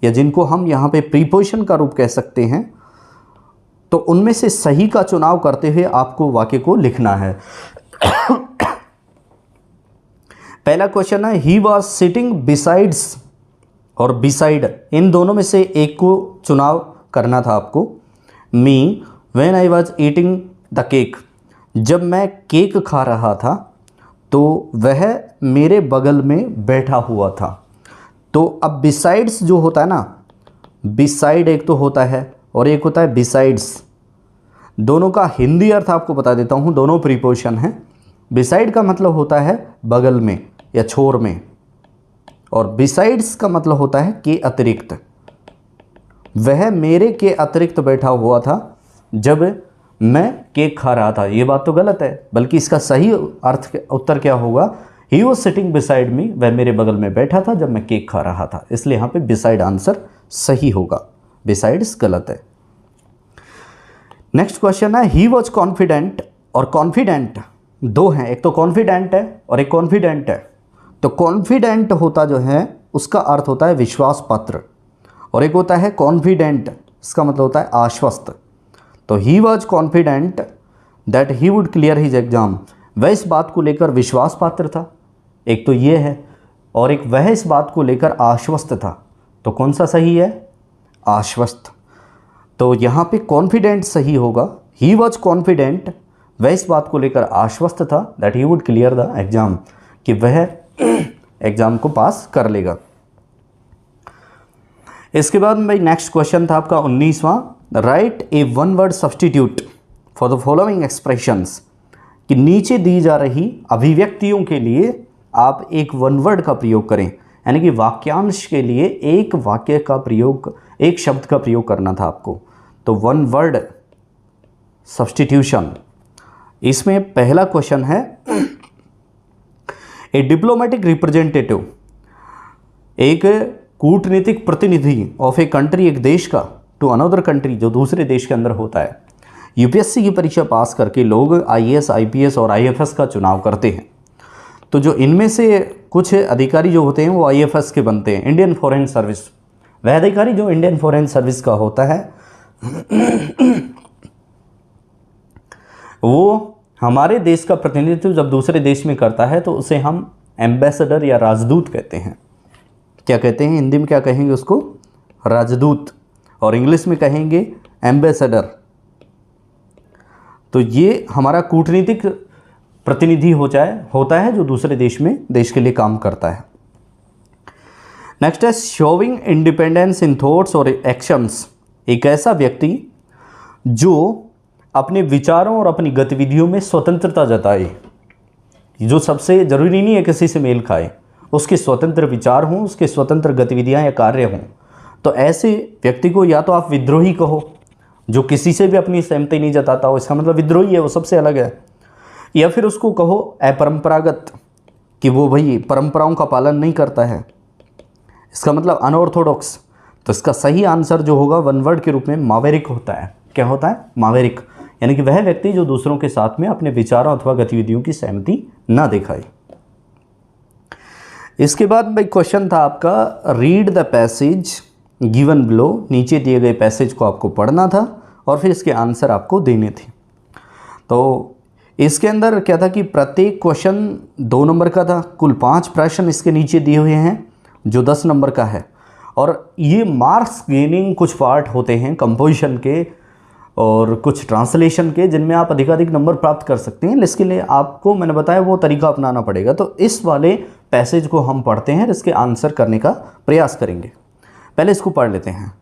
या जिनको हम यहाँ पे प्रीपोजिशन का रूप कह सकते हैं। तो उनमें से सही का चुनाव करते हुए आपको वाक्य को लिखना है। पहला क्वेश्चन है ही वॉज सिटिंग बिसाइड्स और बिसाइड, इन दोनों में से एक को चुनाव करना था आपको। Me when I was eating the cake, जब मैं केक खा रहा था तो वह मेरे बगल में बैठा हुआ था। तो अब बिसाइड्स जो होता है ना, बिसाइड एक तो होता है और एक होता है बिसाइड्स, दोनों का हिंदी अर्थ आपको बता देता हूँ, दोनों प्रीपोजिशन हैं। बिसाइड का मतलब होता है बगल में या छोर में, और बिसाइड्स का मतलब होता है के अतिरिक्त। वह मेरे के अतिरिक्त बैठा हुआ था जब मैं केक खा रहा था। ये बात तो गलत है, बल्कि इसका सही उत्तर क्या होगा, he was sitting beside me, वह मेरे बगल में बैठा था जब मैं केक खा रहा था। इसलिए यहाँ पे बिसाइड आंसर सही होगा, बिसाइड्स गलत है। नेक्स्ट क्वेश्चन है ही वॉज कॉन्फिडेंट और कॉन्फिडेंट दो हैं, एक तो कॉन्फिडेंट है और एक कॉन्फिडेंट है। तो कॉन्फिडेंट होता जो है उसका अर्थ होता है विश्वास पात्र, और एक होता है कॉन्फिडेंट, इसका मतलब होता है आश्वस्त। तो he was confident that he would clear his exam, वह इस बात को लेकर विश्वास पात्र था, एक तो ये है, और एक वह इस बात को लेकर आश्वस्त था। तो कौन सा सही है, आश्वस्त। तो यहाँ पे कॉन्फिडेंट सही होगा, ही वॉज कॉन्फिडेंट, वह इस बात को लेकर आश्वस्त था that he would clear the exam, कि वह एग्जाम को पास कर लेगा। इसके बाद भाई नेक्स्ट क्वेश्चन था आपका 19वां, write a one word substitute for the following expressions, कि नीचे दी जा रही अभिव्यक्तियों के लिए आप एक वन वर्ड का प्रयोग करें, यानी कि वाक्यांश के लिए एक वाक्य का प्रयोग, एक शब्द का प्रयोग करना था आपको। तो वन वर्ड सब्सटीट्यूशन, इसमें पहला क्वेश्चन है ए डिप्लोमेटिक रिप्रेजेंटेटिव, एक कूटनीतिक प्रतिनिधि ऑफ ए कंट्री, एक देश का, टू अनदर कंट्री, जो दूसरे देश के अंदर होता है। यूपीएससी की परीक्षा पास करके लोग आईएएस, आईपीएस और आईएफएस का चुनाव करते हैं। तो जो इनमें से कुछ अधिकारी जो होते हैं वो आईएफएस के बनते हैं, इंडियन फॉरेन सर्विस। वह अधिकारी जो इंडियन फॉरेन सर्विस का होता है वो हमारे देश का प्रतिनिधित्व जब दूसरे देश में करता है तो उसे हम एम्बेसडर या राजदूत कहते हैं। क्या कहते हैं हिंदी में, क्या कहेंगे उसको, राजदूत, और इंग्लिश में कहेंगे एम्बेसडर। तो ये हमारा कूटनीतिक प्रतिनिधि होता है जो दूसरे देश में देश के लिए काम करता है। नेक्स्ट है शोविंग इंडिपेंडेंस इन थॉट्स और एक्शंस, एक ऐसा व्यक्ति जो अपने विचारों और अपनी गतिविधियों में स्वतंत्रता जताए, जो सबसे ज़रूरी नहीं है किसी से मेल खाए, उसके स्वतंत्र विचार हों, उसके स्वतंत्र गतिविधियां या कार्य हों। तो ऐसे व्यक्ति को या तो आप विद्रोही कहो, जो किसी से भी अपनी सहमति नहीं जताता हो, इसका मतलब विद्रोही है, वो सबसे अलग है। या फिर उसको कहो अपरंपरागत, कि वो भाई परंपराओं का पालन नहीं करता है, इसका मतलब अनऑर्थोडॉक्स। तो इसका सही आंसर जो होगा वन वर्ड के रूप में मावेरिक होता है। क्या होता है, मावेरिक, यानी कि वह व्यक्ति जो दूसरों के साथ में अपने विचारों अथवा गतिविधियों की सहमति ना दिखाए। इसके बाद भाई क्वेश्चन था आपका read the passage given below, नीचे दिए गए पैसेज को आपको पढ़ना था और फिर इसके आंसर आपको देने थे। तो इसके अंदर क्या था कि प्रत्येक क्वेश्चन 2 नंबर का था, कुल 5 प्रश्न इसके नीचे दिए हुए हैं जो 10 नंबर का है। और ये मार्क्स गेनिंग कुछ पार्ट होते हैं कंपोजिशन के और कुछ ट्रांसलेशन के, जिनमें आप अधिकाधिक नंबर प्राप्त कर सकते हैं। इसके लिए आपको मैंने बताया वो तरीका अपनाना पड़ेगा। तो इस वाले पैसेज को हम पढ़ते हैं, इसके आंसर करने का प्रयास करेंगे। पहले इसको पढ़ लेते हैं।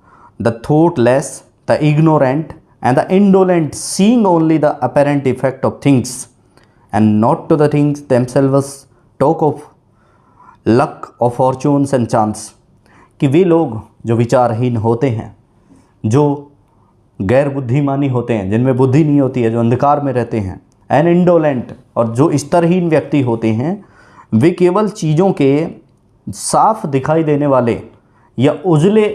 The thoughtless, the ignorant and the indolent, seeing only the apparent effect of things and not to the things themselves, talk of luck, of fortunes and chance, कि वे लोग जो विचारहीन होते हैं, जो गैर बुद्धिमानी होते हैं, जिनमें बुद्धि नहीं होती है, जो अंधकार में रहते हैं, एंड इंडोलेंट, और जो स्तरहीन व्यक्ति होते हैं, वे केवल चीज़ों के साफ दिखाई देने वाले या उजले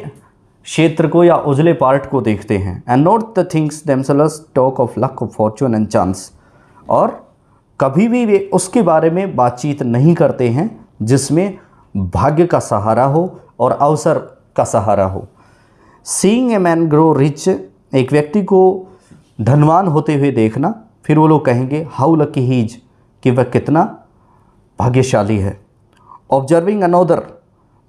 क्षेत्र को या उजले पार्ट को देखते हैं। And not the things themselves, talk of luck, of Fortune and chance, और कभी भी वे उसके बारे में बातचीत नहीं करते हैं जिसमें भाग्य का सहारा हो और अवसर का सहारा हो। Seeing a man grow rich, एक व्यक्ति को धनवान होते हुए देखना, फिर वो लोग कहेंगे हाउ लकी ही इज, कि वह कितना भाग्यशाली है। ऑब्जर्विंग अनोदर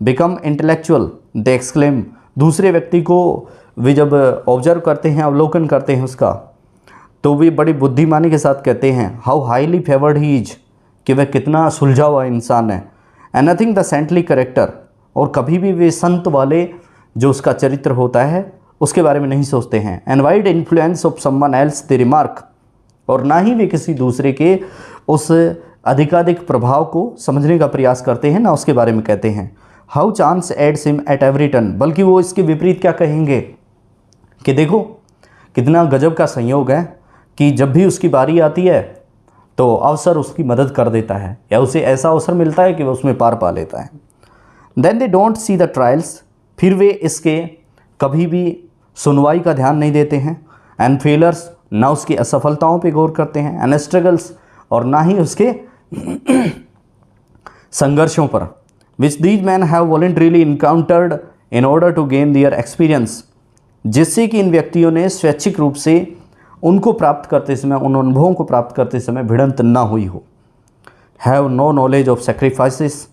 बिकम इंटेलेक्चुअल, दे एक्सक्लेम, दूसरे व्यक्ति को वे जब ऑब्जर्व करते हैं, अवलोकन करते हैं उसका, तो वे बड़ी बुद्धिमानी के साथ कहते हैं how highly favoured he is, कि वह कितना सुलझा हुआ इंसान है। And nothing the saintly character, और कभी भी वे संत वाले जो उसका चरित्र होता है उसके बारे में नहीं सोचते हैं। And wide influence of someone else they remark, और ना ही वे किसी दूसरे के उस अधिकाधिक प्रभाव को समझने का प्रयास करते हैं, ना उसके बारे में कहते हैं। How chance aids him at every turn, बल्कि वो इसके विपरीत क्या कहेंगे कि देखो कितना गजब का संयोग है कि जब भी उसकी बारी आती है तो अवसर उसकी मदद कर देता है, या उसे ऐसा अवसर मिलता है कि वह उसमें पार पा लेता है। Then they don't see the trials, फिर वे इसके कभी भी सुनवाई का ध्यान नहीं देते हैं। एंड फेलर्स, ना उसकी असफलताओं पे गौर करते हैं। एंड स्ट्रगल्स, और ना ही उसके संघर्षों पर। Which these men have voluntarily encountered in order to gain their experience, जिससे कि इन व्यक्तियों ने स्वैच्छिक रूप से उनको प्राप्त करते समय, उन अनुभवों को प्राप्त करते समय भिड़ंत ना हुई हो। Have no knowledge of sacrifices,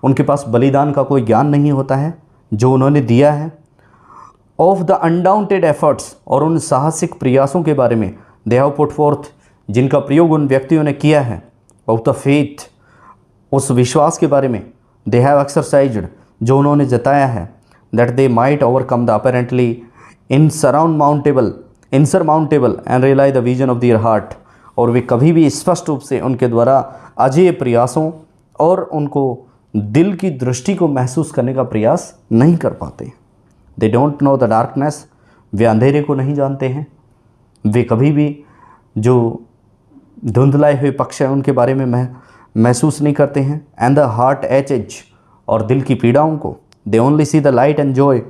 उनके पास बलिदान का कोई ज्ञान नहीं होता है जो उन्होंने दिया है। ऑफ द अनडाउंटेड एफर्ट्स, और उन साहसिक प्रयासों के बारे में। दे हैव पुट फोर्थ, जिनका प्रयोग उन व्यक्तियों ने किया है। ऑफ द फेथ, उस विश्वास के बारे में। दे हैव एक्सरसाइज्ड, जो उन्होंने जताया है। That they might overcome the apparently insurmountable and realise the vision of their heart, और वे कभी भी स्पष्ट रूप से उनके द्वारा अजेय प्रयासों और उनको दिल की दृष्टि को महसूस करने का प्रयास नहीं कर पाते। They don't know the darkness, वे अंधेरे को नहीं जानते हैं। वे कभी भी जो धुंधलाए हुए पक्ष हैं उनके बारे में महसूस नहीं करते हैं। एंड द हार्ट एच, और दिल की पीड़ाओं को। They only see the light and joy,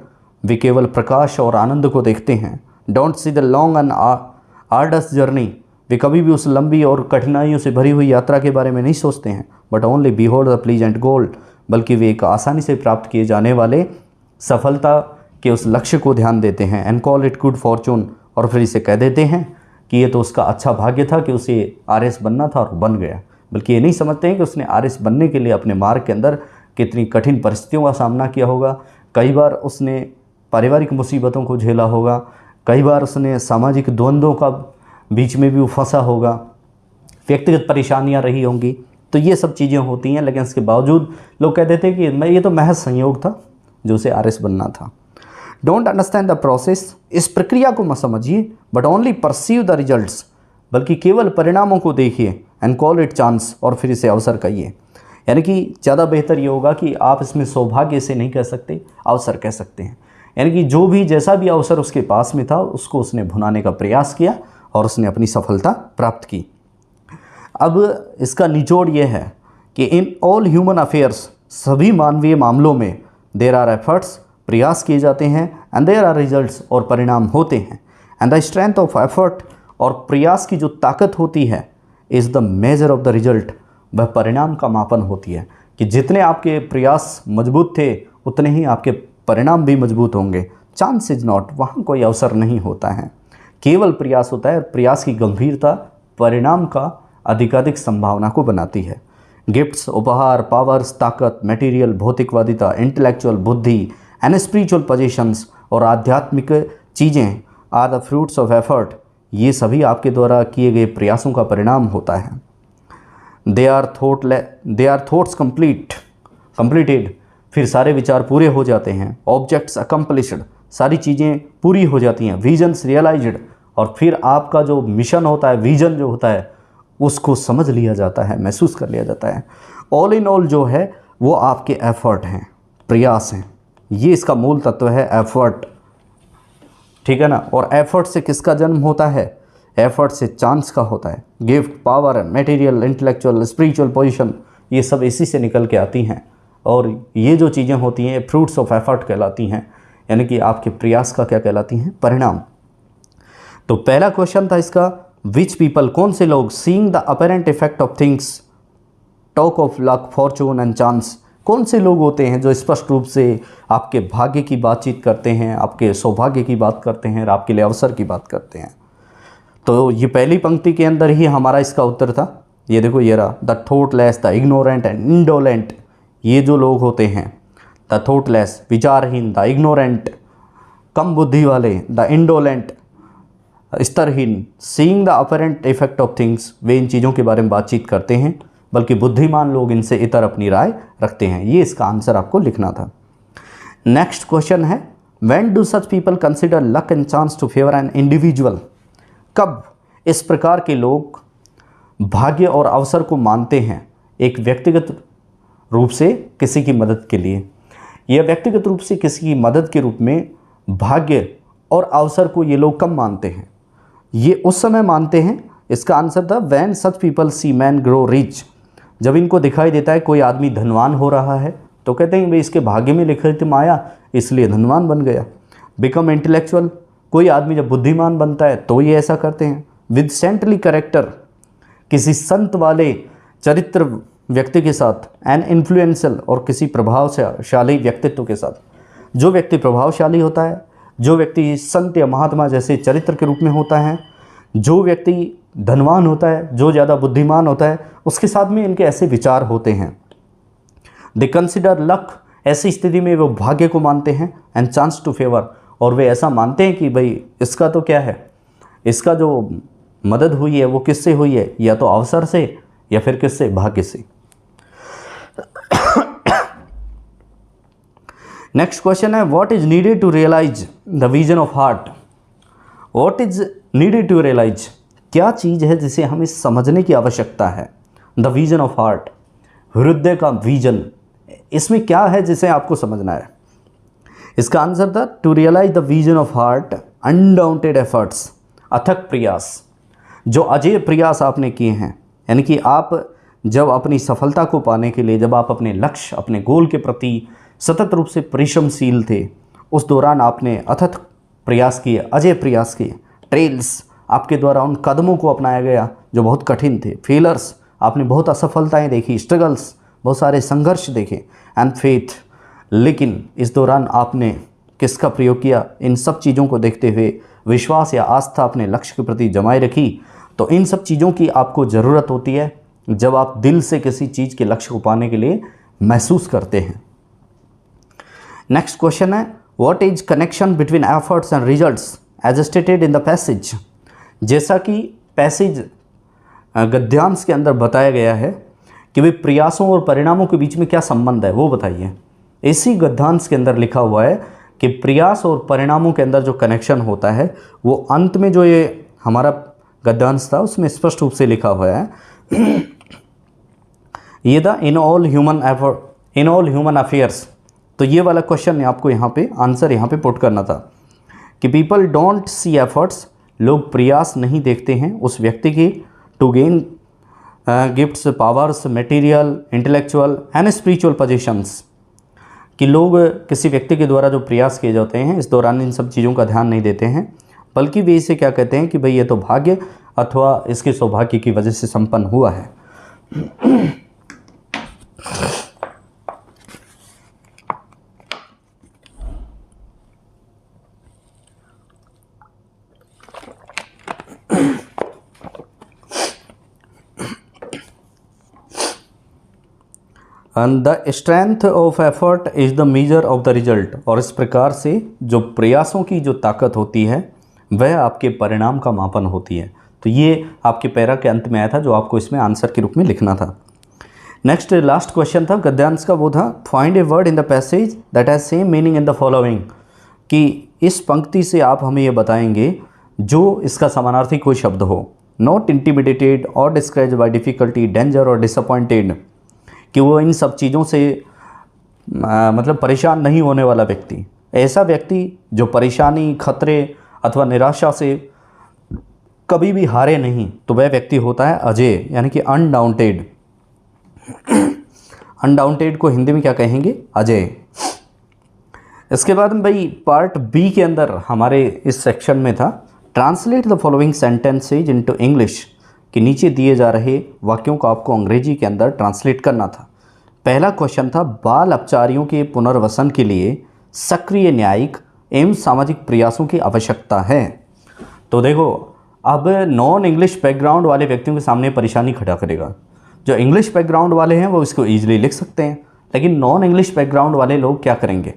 वे केवल प्रकाश और आनंद को देखते हैं। Don't see the long and arduous journey, वे कभी भी उस लंबी और कठिनाइयों से भरी हुई यात्रा के बारे में नहीं सोचते हैं। But only behold the pleasant goal, बल्कि वे एक आसानी से प्राप्त किए जाने वाले सफलता के उस लक्ष्य को ध्यान देते हैं। And call it good Fortune, और फिर इसे कह देते हैं कि ये तो उसका अच्छा भाग्य था कि उसे आरएस बनना था और बन गया। बल्कि ये नहीं समझते हैं कि उसने आरएस बनने के लिए अपने मार्ग के अंदर कितनी कठिन परिस्थितियों का सामना किया होगा। कई बार उसने पारिवारिक मुसीबतों को झेला होगा, कई बार उसने सामाजिक द्वंद्वों का बीच में भी वो फंसा होगा, व्यक्तिगत परेशानियां रही होंगी। तो ये सब चीज़ें होती हैं, लेकिन इसके बावजूद लोग कह देते हैं कि ये तो महज संयोग था जो उसे आरएस बनना था। डोंट अंडरस्टैंड द प्रोसेस, इस प्रक्रिया को मत समझिए। But only perceive the results, बल्कि केवल परिणामों को देखिए। एंड कॉल इट चांस, और फिर इसे अवसर कहिए। यानी कि ज़्यादा बेहतर ये होगा कि आप इसमें सौभाग्य से नहीं कह सकते, अवसर कह सकते हैं। यानी कि जो भी जैसा भी अवसर उसके पास में था उसको उसने भुनाने का प्रयास किया और उसने अपनी सफलता प्राप्त की। अब इसका निचोड़ ये है कि इन ऑल ह्यूमन अफेयर्स, सभी मानवीय मामलों में देयर आर एफर्ट्स, प्रयास किए जाते हैं। एंड देयर आर रिजल्ट्स, और परिणाम होते हैं। And the strength of effort, और प्रयास की जो ताकत होती है, is the measure of the result, वह परिणाम का मापन होती है। कि जितने आपके प्रयास मजबूत थे उतने ही आपके परिणाम भी मजबूत होंगे। चांस इज नॉट, वहाँ कोई अवसर नहीं होता है, केवल प्रयास होता है। प्रयास की गंभीरता परिणाम का अधिकाधिक संभावना को बनाती है। गिफ्ट्स, उपहार, पावर्स, ताकत, मटेरियल, भौतिकवादिता, इंटेलेक्चुअल बुद्धि एंड स्पिरिचुअल पोजीशंस, और आध्यात्मिक चीज़ें are the fruits of effort, ये सभी आपके द्वारा किए गए प्रयासों का परिणाम होता है। दे आर थॉट्स कंप्लीटेड, फिर सारे विचार पूरे हो जाते हैं। ऑब्जेक्ट्स अकम्पलिश्ड, सारी चीज़ें पूरी हो जाती हैं। विजन्स रियलाइज्ड, और फिर आपका जो मिशन होता है, विजन जो होता है, उसको समझ लिया जाता है, महसूस कर लिया जाता है। ऑल इन ऑल जो है वो आपके एफर्ट हैं, प्रयास हैं। ये इसका मूल तत्व है, एफर्ट। ठीक है ना। और एफर्ट से किसका जन्म होता है? एफर्ट से चांस का होता है। Gift, power, material, intellectual, spiritual position, ये सब इसी से निकल के आती हैं। और ये जो चीज़ें होती हैं फ्रूट्स ऑफ एफर्ट कहलाती हैं, यानी कि आपके प्रयास का क्या कहलाती हैं? परिणाम। तो पहला क्वेश्चन था इसका, विच पीपल, कौन से लोग, seeing the apparent effect of things talk of luck, Fortune and chance, कौन से लोग होते हैं जो स्पष्ट रूप से आपके भाग्य की बातचीत करते हैं, आपके सौभाग्य की बात करते हैं और आपके लिए अवसर की बात करते हैं? तो ये पहली पंक्ति के अंदर ही हमारा इसका उत्तर था। ये देखो, ये रहा, the thoughtless, the ignorant and indolent, ये जो लोग होते हैं, द थॉटलेस, विचारहीन, द इग्नोरेंट, कम बुद्धि वाले, द इंडोलेंट, स्तरहीन, seeing the apparent effect of things, वे इन चीज़ों के बारे में बातचीत करते हैं, बल्कि बुद्धिमान लोग इनसे इतर अपनी राय रखते हैं। ये इसका आंसर आपको लिखना था। नेक्स्ट क्वेश्चन है, when do such people consider luck and chance to favour an individual, कब इस प्रकार के लोग भाग्य और अवसर को मानते हैं एक व्यक्तिगत रूप से किसी की मदद के लिए, यह व्यक्तिगत रूप से किसी की मदद के रूप में भाग्य और अवसर को ये लोग कब मानते हैं? ये उस समय मानते हैं, इसका आंसर था when such people see man grow rich, जब इनको दिखाई देता है कोई आदमी धनवान हो रहा है तो कहते हैं भाई इसके भाग्य में लिखी थी माया, इसलिए धनवान बन गया। बिकम इंटेलेक्चुअल, कोई आदमी जब बुद्धिमान बनता है तो ये ऐसा करते हैं। विद सेंटली करेक्टर, किसी संत वाले चरित्र व्यक्ति के साथ। एन इन्फ्लुएंशियल, और किसी प्रभावशाली व्यक्तित्व के साथ। जो व्यक्ति प्रभावशाली होता है, जो व्यक्ति संत या महात्मा जैसे चरित्र के रूप में होता है, जो व्यक्ति धनवान होता है, जो ज़्यादा बुद्धिमान होता है, उसके साथ में इनके ऐसे विचार होते हैं। दे कंसिडर लक, ऐसी स्थिति में वो भाग्य को मानते हैं। एंड चांस टू फेवर, और वे ऐसा मानते हैं कि भाई इसका तो क्या है, इसका जो मदद हुई है वो किससे हुई है, या तो अवसर से या फिर किससे, भाग्य से। नेक्स्ट क्वेश्चन है, what is needed to realise the vision of heart. What is needed to realise, क्या चीज़ है जिसे हमें समझने की आवश्यकता है। द विजन ऑफ हार्ट, हृदय का विजन, इसमें क्या है जिसे आपको समझना है। इसका आंसर था to realise the vision of heart undaunted efforts, अथक प्रयास, जो अजय प्रयास आपने किए हैं। यानी कि आप जब अपनी सफलता को पाने के लिए, जब आप अपने लक्ष्य, अपने गोल के प्रति सतत रूप से परिश्रमशील थे, उस दौरान आपने अथक प्रयास किए, अजय प्रयास किए। ट्रेल्स, आपके द्वारा उन कदमों को अपनाया गया जो बहुत कठिन थे। फेलर्स, आपने बहुत असफलताएं देखी। स्ट्रगल्स, बहुत सारे संघर्ष देखे। एंड फेथ, लेकिन इस दौरान आपने किसका प्रयोग किया, इन सब चीज़ों को देखते हुए विश्वास या आस्था अपने लक्ष्य के प्रति जमाए रखी। तो इन सब चीज़ों की आपको ज़रूरत होती है जब आप दिल से किसी चीज़ के लक्ष्य को पाने के लिए महसूस करते हैं। नेक्स्ट क्वेश्चन है, what is connection between efforts and results as stated in the passage. जैसा कि पैसेज गद्यांश के अंदर बताया गया है कि वे प्रयासों और परिणामों के बीच में क्या संबंध है, वो बताइए। इसी गद्यांश के अंदर लिखा हुआ है कि प्रयास और परिणामों के अंदर जो कनेक्शन होता है वो अंत में जो ये हमारा गद्यांश था उसमें स्पष्ट रूप से लिखा हुआ है। ये था इन ऑल ह्यूमन अफेयर्स। तो ये वाला क्वेश्चन आपको यहाँ पे आंसर यहाँ पे पुट करना था कि पीपल डोंट सी एफर्ट्स, लोग प्रयास नहीं देखते हैं उस व्यक्ति की, to gain gifts, powers, material, intellectual and spiritual positions, कि लोग किसी व्यक्ति के द्वारा जो प्रयास किए जाते हैं इस दौरान इन सब चीज़ों का ध्यान नहीं देते हैं, बल्कि वे इसे क्या कहते हैं कि भाई ये तो भाग्य अथवा इसके सौभाग्य की वजह से संपन्न हुआ है। And the strength of effort is the measure of the result, और इस प्रकार से जो प्रयासों की जो ताकत होती है वह आपके परिणाम का मापन होती है। तो ये आपके पैरा के अंत में आया था जो आपको इसमें आंसर के रूप में लिखना था। नेक्स्ट लास्ट क्वेश्चन था गद्यांश का, वो था find a word in the passage that has same meaning in the following, कि इस पंक्ति से आप हमें ये बताएंगे जो इसका समानार्थी कोई शब्द हो। नॉट इंटिमिडेटेड और डिस्करेज बाय डिफ़िकल्टी, डेंजर और डिसअपॉइंटेड, कि वो इन सब चीज़ों से मतलब परेशान नहीं होने वाला व्यक्ति। ऐसा व्यक्ति जो परेशानी, खतरे अथवा निराशा से कभी भी हारे नहीं, तो वह व्यक्ति होता है अजेय, यानी कि अनडाउंटेड। अनडाउंटेड को हिंदी में क्या कहेंगे, अजेय। इसके बाद भाई पार्ट बी के अंदर हमारे इस सेक्शन में था translate the following sentences into English, कि नीचे दिए जा रहे वाक्यों को आपको अंग्रेजी के अंदर ट्रांसलेट करना था। पहला क्वेश्चन था बाल अपचारियों के पुनर्वसन के लिए सक्रिय न्यायिक एवं सामाजिक प्रयासों की आवश्यकता है। तो देखो, अब नॉन इंग्लिश बैकग्राउंड वाले व्यक्तियों के सामने परेशानी खड़ा करेगा। जो इंग्लिश बैकग्राउंड वाले हैं वो इसको ईजिली लिख सकते हैं, लेकिन नॉन इंग्लिश बैकग्राउंड वाले लोग क्या करेंगे,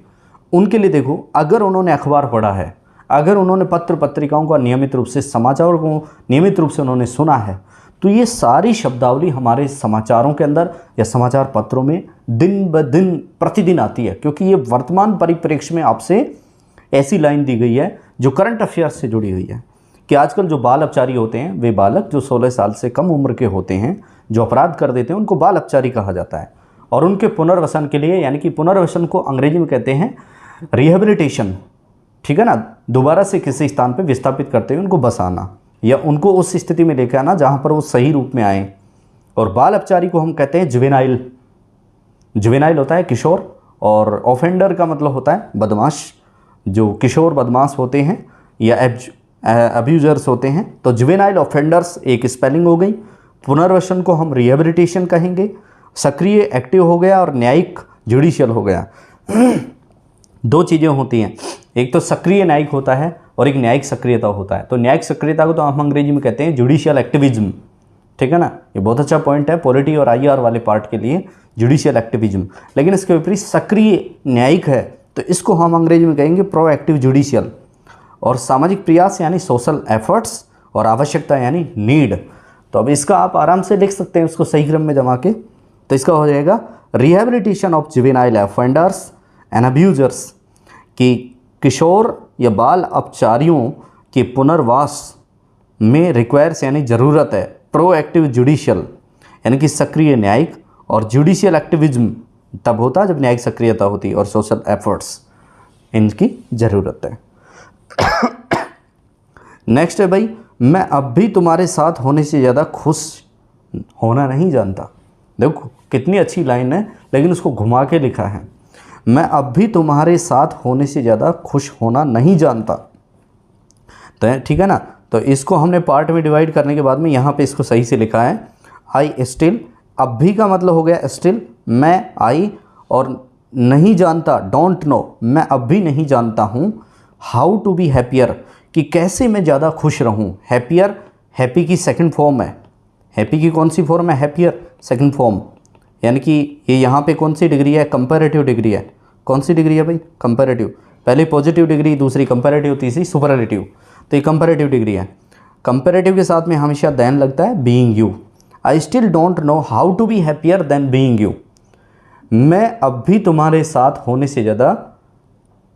उनके लिए देखो, अगर उन्होंने अखबार पढ़ा है, अगर उन्होंने पत्र पत्रिकाओं का नियमित रूप से, समाचारों को नियमित रूप से उन्होंने सुना है, तो ये सारी शब्दावली हमारे समाचारों के अंदर या समाचार पत्रों में दिन ब दिन प्रतिदिन आती है, क्योंकि ये वर्तमान परिप्रेक्ष्य में आपसे ऐसी लाइन दी गई है जो करंट अफेयर्स से जुड़ी हुई है कि आजकल जो बाल अपचारी होते हैं, वे बालक जो 16 साल से कम उम्र के होते हैं, जो अपराध कर देते हैं, उनको बाल अपचारी कहा जाता है। और उनके पुनर्वसन के लिए, यानी कि पुनर्वसन को अंग्रेजी में कहते हैं रिहेबिलिटेशन, ठीक है ना, दोबारा से किसी स्थान पर विस्थापित करते हुए उनको बसाना या उनको उस स्थिति में लेकर आना जहाँ पर वो सही रूप में आए। और बाल अपचारी को हम कहते हैं जुवेनाइल। जुवेनाइल होता है किशोर, और ऑफेंडर का मतलब होता है बदमाश, जो किशोर बदमाश होते हैं या अब्यूजर्स होते हैं। तो जुवेनाइल ऑफेंडर्स एक स्पेलिंग हो गई। पुनर्वसन को हम रिहेबिलिटेशन कहेंगे। सक्रिय एक्टिव हो गया, और न्यायिक जुडिशियल हो गया। दो चीज़ें होती हैं, एक तो सक्रिय न्यायिक होता है और एक न्यायिक सक्रियता होता है। तो न्यायिक सक्रियता को तो हम अंग्रेजी में कहते हैं जुडिशियल एक्टिविज्म, ठीक है ना। ये बहुत अच्छा पॉइंट है पॉलिटी और आईआर वाले पार्ट के लिए, जुडिशियल एक्टिविज्म। लेकिन इसके विपरीत सक्रिय न्यायिक है, तो इसको हम अंग्रेजी में कहेंगे प्रोएक्टिव जुडिशियल। और सामाजिक प्रयास यानी सोशल एफर्ट्स, और आवश्यकता यानी नीड। तो अब इसका आप आराम से लिख सकते हैं उसको सही क्रम में जमा के। तो इसका हो जाएगा rehabilitation of juvenile offenders and abusers, कि किशोर या बाल अपचारियों के पुनर्वास में रिक्वायर्स यानी ज़रूरत है प्रोएक्टिव जुडिशियल यानी कि सक्रिय न्यायिक, और जुडिशियल एक्टिविज्म तब होता है जब न्यायिक सक्रियता होती है, और सोशल एफर्ट्स इनकी ज़रूरत है। नेक्स्ट है भाई, मैं अब भी तुम्हारे साथ होने से ज़्यादा खुश होना नहीं जानता। देखो कितनी अच्छी लाइन है, लेकिन उसको घुमा के लिखा है। मैं अब भी तुम्हारे साथ होने से ज़्यादा खुश होना नहीं जानता। तो ठीक है ना। तो इसको हमने पार्ट में डिवाइड करने के बाद में यहाँ पे इसको सही से लिखा है आई स्टिल। अब भी का मतलब हो गया स्टिल, मैं आई, और नहीं जानता डोंट नो, मैं अब भी नहीं जानता हूँ। हाउ टू बी हैप्पियर, कि कैसे मैं ज़्यादा खुश रहूँ। हैप्पियर, हैप्पी की सेकंड फॉर्म है। हैप्पी की कौन सी फॉर्म है? हैप्पियर सेकंड फॉर्म, यानी कि ये यहाँ पे कौन सी डिग्री है? कंपैरेटिव डिग्री है। कौन सी डिग्री है भाई? कंपैरेटिव। पहले पॉजिटिव डिग्री, दूसरी कंपैरेटिव, तीसरी सुपरलेटिव। तो ये कंपैरेटिव डिग्री है। कंपैरेटिव के साथ में हमेशा देन लगता है being you. I still don't know how to be happier than being you. मैं अब भी तुम्हारे साथ होने से ज़्यादा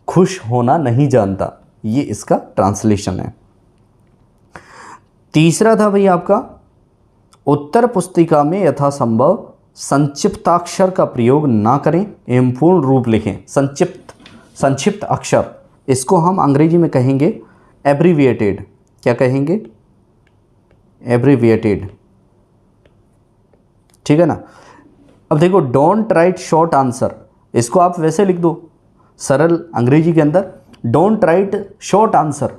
खुश होना नहीं जानता। ये इसका ट्रांसलेशन है। तीसरा था भाई आपका, उत्तर पुस्तिका में यथासंभव संक्षिप्ताक्षर का प्रयोग ना करें एवं पूर्ण रूप लिखें। संक्षिप्त अक्षर, इसको हम अंग्रेजी में कहेंगे एब्रीविएटेड। क्या कहेंगे? एब्रीविएटेड, ठीक है ना। अब देखो, डोंट राइट शॉर्ट आंसर, इसको आप वैसे लिख दो सरल अंग्रेजी के अंदर, डोंट राइट शॉर्ट आंसर,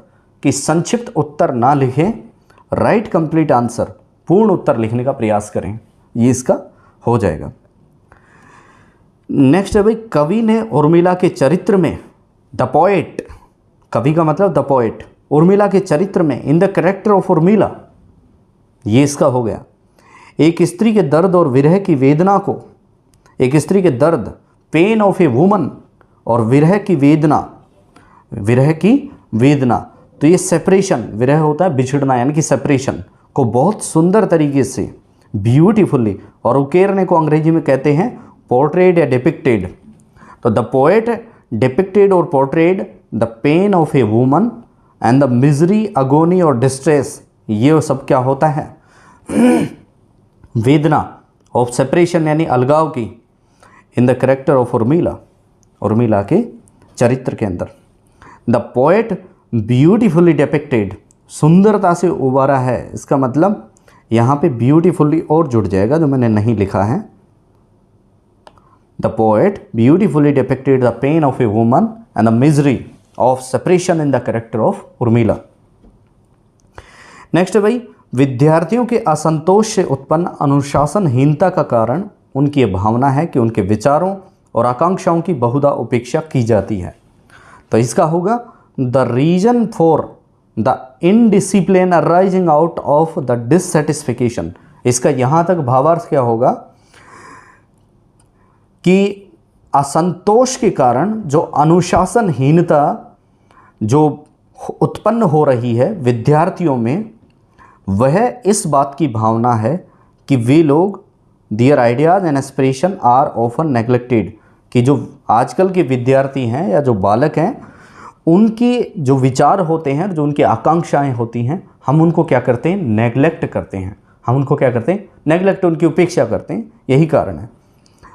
कि संक्षिप्त उत्तर ना लिखें, राइट कंप्लीट आंसर, पूर्ण उत्तर लिखने का प्रयास करें। ये इसका हो जाएगा। नेक्स्ट है भाई, कवि ने उर्मिला के चरित्र में, द पोएट, कवि का मतलब द पोएट, उर्मिला के चरित्र में, in the character of Urmila, ये इसका हो गया। एक स्त्री के दर्द और विरह की वेदना को, एक स्त्री के दर्द, पेन ऑफ ए वुमन, और विरह की वेदना, विरह की वेदना, तो ये सेपरेशन, विरह होता है बिछड़ना यानी कि सेपरेशन, को बहुत सुंदर तरीके से, ब्यूटीफुल्ली, और उकेरने को अंग्रेजी में कहते हैं पोर्ट्रेड या डिपिक्टेड। तो द पोएट डिपिक्टेड और portrayed the pain of a woman and the misery, agony और डिस्ट्रेस, ये सब क्या होता है? वेदना ऑफ सेपरेशन यानी अलगाव की, in the character of Urmila, Urmila के चरित्र के अंदर। द पोएट ब्यूटीफुली डिपिक्टेड, सुंदरता से उबारा है। इसका मतलब यहाँ पे ब्यूटीफुली और जुड़ जाएगा जो मैंने नहीं लिखा है। The poet beautifully depicted the pain of a woman and the misery of separation in the character of Urmila. Next है भाई, विद्यार्थियों के असंतोष से उत्पन्न अनुशासनहीनता का कारण उनकी ये भावना है कि उनके विचारों और आकांक्षाओं की बहुधा उपेक्षा की जाती है। तो इसका होगा the reason for the indiscipline arising out of the dissatisfaction. इसका यहाँ तक भावार्थ क्या होगा कि असंतोष के कारण जो अनुशासनहीनता जो उत्पन्न हो रही है विद्यार्थियों में, वह इस बात की भावना है कि वे लोग their ideas and aspiration are often neglected, कि जो आजकल के विद्यार्थी हैं या जो बालक हैं, उनकी जो विचार होते हैं, जो उनकी आकांक्षाएं होती हैं, हम उनको क्या करते हैं, नेग्लेक्ट करते हैं। हम उनको क्या करते हैं, नेग्लेक्ट, उनकी उपेक्षा करते हैं। यही कारण है।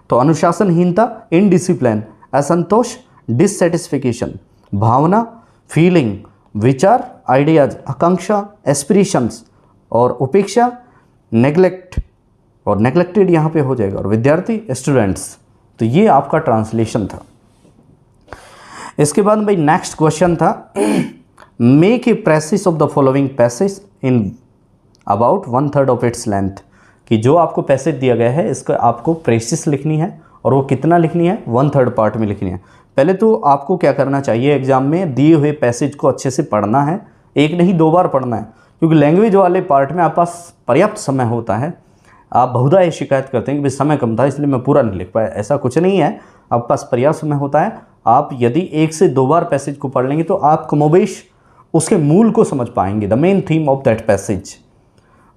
तो अनुशासनहीनता, इनडिसिप्लिन, असंतोष, डिससेटिस्फिकेशन, भावना, फीलिंग, विचार, आइडियाज, आकांक्षा, एस्पिरेशंस, और उपेक्षा, नेग्लेक्ट, और नेग्लेक्टेड यहाँ पे हो जाएगा, और विद्यार्थी, स्टूडेंट्स। तो ये आपका ट्रांसलेशन था। इसके बाद भाई नेक्स्ट क्वेश्चन था, make a precious of the following passage in about 1/3 of its length, कि जो आपको पैसेज दिया गया है इसका आपको प्रेसिस लिखनी है, और वो कितना लिखनी है, 1/3 पार्ट में लिखनी है। पहले तो आपको क्या करना चाहिए, एग्जाम में दिए हुए पैसेज को अच्छे से पढ़ना है, एक नहीं 2 बार पढ़ना है, क्योंकि लैंग्वेज वाले पार्ट में आपके पास पर्याप्त समय होता है। आप बहुधा ये शिकायत करते हैं कि भाई समय कम था इसलिए मैं पूरा नहीं लिख पाया, ऐसा कुछ नहीं है, आपके पास पर्याप्त समय होता है। आप यदि 1 से 2 बार पैसेज को पढ़ लेंगे तो आप कमोबेश उसके मूल को समझ पाएंगे, the main theme of that passage.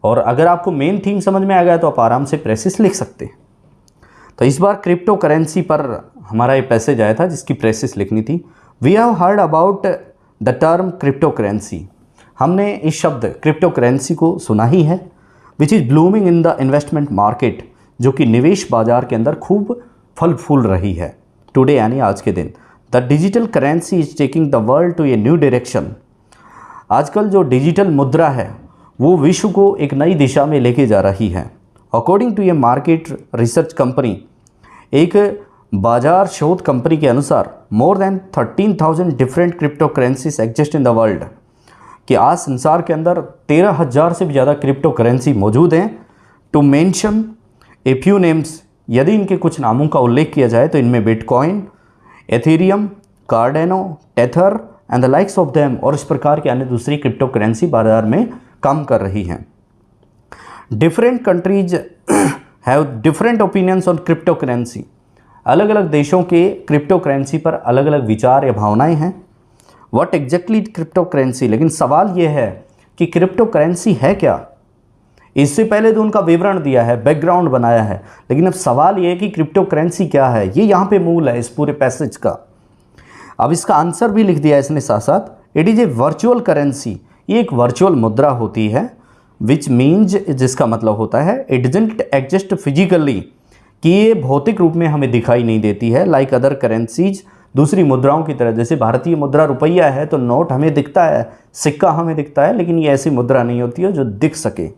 और अगर आपको मेन थीम समझ में आ गया तो आप आराम से प्रेसिस लिख सकते हैं। तो इस बार क्रिप्टो करेंसी पर हमारा ये पैसेज आया था जिसकी प्रेसिस लिखनी थी। We have heard about the term cryptocurrency, हमने इस शब्द क्रिप्टो करेंसी को सुना ही है, which is blooming in the investment market, जो कि निवेश बाजार के अंदर खूब फल फूल रही है। टुडे यानी आज के दिन, the digital currency is taking the world to a new direction, आजकल जो डिजिटल मुद्रा है वो विश्व को एक नई दिशा में लेके जा रही है। According to a market research company, एक बाजार शोध कंपनी के अनुसार, more than 13,000 different cryptocurrencies exist in the world, कि आज संसार के अंदर 13,000 से भी ज़्यादा क्रिप्टो करेंसी मौजूद हैं। To mention a few names, यदि इनके कुछ नामों का उल्लेख किया जाए तो इनमें bitcoin, Ethereum, कार्डेनो, tether and the likes of them, और इस प्रकार के अन्य दूसरी क्रिप्टो करेंसी बाजार में काम कर रही हैं। Different countries have different opinions on crypto currency, अलग अलग देशों के क्रिप्टो करेंसी पर अलग अलग विचार या भावनाएं हैं। व्हाट एग्जैक्टली क्रिप्टो करेंसी, लेकिन सवाल यह है कि क्रिप्टो करेंसी है क्या। इससे पहले तो उनका विवरण दिया है, बैकग्राउंड बनाया है, लेकिन अब सवाल यह है कि क्रिप्टो करेंसी क्या है, ये यहाँ पे मूल है इस पूरे पैसेज का। अब इसका आंसर भी लिख दिया है इसने साथ साथ, it is a virtual currency, ये एक वर्चुअल मुद्रा होती है, विच मीन्स, जिसका मतलब होता है इट डजंट एग्जिस्ट फिजिकली, कि ये भौतिक रूप में हमें दिखाई नहीं देती है, लाइक अदर करेंसीज, दूसरी मुद्राओं की तरह। जैसे भारतीय मुद्रा रुपया है तो नोट हमें दिखता है, सिक्का हमें दिखता है, लेकिन ये ऐसी मुद्रा नहीं होती है जो दिख सके।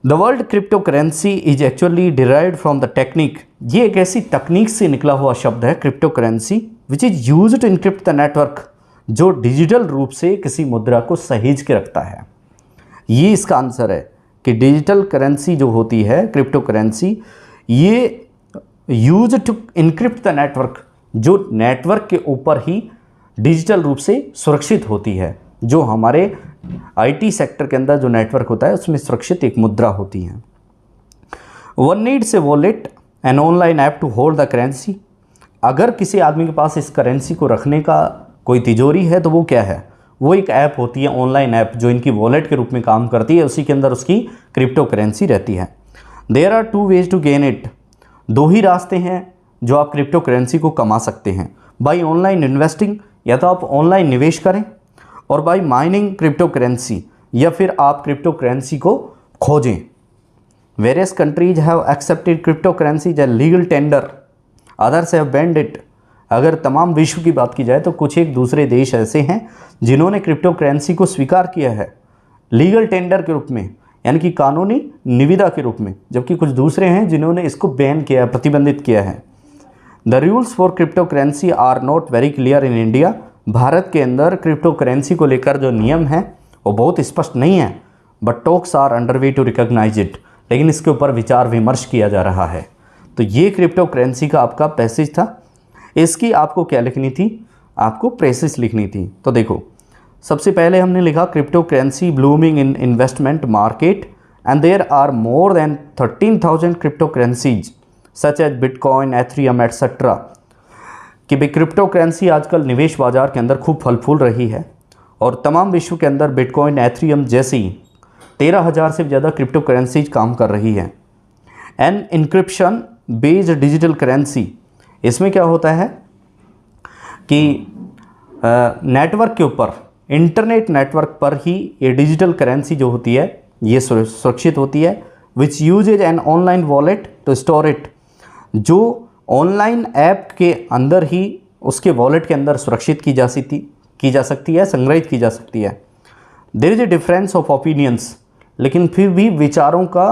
The world cryptocurrency is actually derived from the technique, ये एक ऐसी तकनीक से निकला हुआ शब्द है cryptocurrency, which is used to encrypt the network, जो डिजिटल रूप से किसी मुद्रा को सहेज के रखता है। ये इसका आंसर है कि डिजिटल करेंसी जो होती है क्रिप्टो करेंसी, ये use to encrypt the network, जो नेटवर्क के ऊपर ही डिजिटल रूप से सुरक्षित होती है, जो हमारे आईटी सेक्टर के अंदर जो नेटवर्क होता है उसमें सुरक्षित एक मुद्रा होती है। One needs a wallet an online app to hold the currency, अगर किसी आदमी के पास इस करेंसी को रखने का कोई तिजोरी है तो वो क्या है, वो एक ऐप होती है, ऑनलाइन ऐप, जो इनकी वॉलेट के रूप में काम करती है, उसी के अंदर उसकी क्रिप्टो करेंसी रहती है। There are 2 ways to gain it, 2 ही रास्ते हैं जो आप क्रिप्टो करेंसी को कमा सकते हैं, बाई ऑनलाइन इन्वेस्टिंग, या तो आप ऑनलाइन निवेश करें, और बाई माइनिंग क्रिप्टो करेंसी, या फिर आप क्रिप्टो करेंसी को खोजें। Various countries have accepted cryptocurrency as legal tender, others have banned it, अगर तमाम विश्व की बात की जाए तो कुछ एक दूसरे देश ऐसे हैं जिन्होंने क्रिप्टो करेंसी को स्वीकार किया है लीगल टेंडर के रूप में, यानी कि कानूनी निविदा के रूप में, जबकि कुछ दूसरे हैं जिन्होंने इसको बैन किया, प्रतिबंधित किया है। The rules for cryptocurrency are not very clear in India, Bharat के अंदर क्रिप्टो करेंसी को लेकर जो नियम हैं वो बहुत स्पष्ट नहीं है, but talks are underway to recognise it, लेकिन इसके ऊपर विचार विमर्श किया जा रहा है। तो ये क्रिप्टो करेंसी का आपका पैसेज था। इसकी आपको क्या लिखनी थी, आपको प्रेसिस लिखनी थी। तो देखो, सबसे पहले हमने लिखा cryptocurrency blooming in investment market and there are more than 13,000 cryptocurrencies such as Bitcoin, Ethereum etcetera, कि भाई क्रिप्टो करेंसी आजकल निवेश बाजार के अंदर खूब फल फूल रही है और तमाम विश्व के अंदर बिटकॉइन, एथेरियम जैसी 13,000 से ज़्यादा क्रिप्टो करेंसीज काम कर रही है। An encryption based digital currency, इसमें क्या होता है कि नेटवर्क के ऊपर, इंटरनेट नेटवर्क पर ही ये डिजिटल करेंसी जो होती है ये सुरक्षित होती है। Which uses an online wallet to store it, जो ऑनलाइन ऐप के अंदर ही उसके वॉलेट के अंदर सुरक्षित की जा सकती है, संग्रहित की जा सकती है। There is a difference of opinions, लेकिन फिर भी विचारों का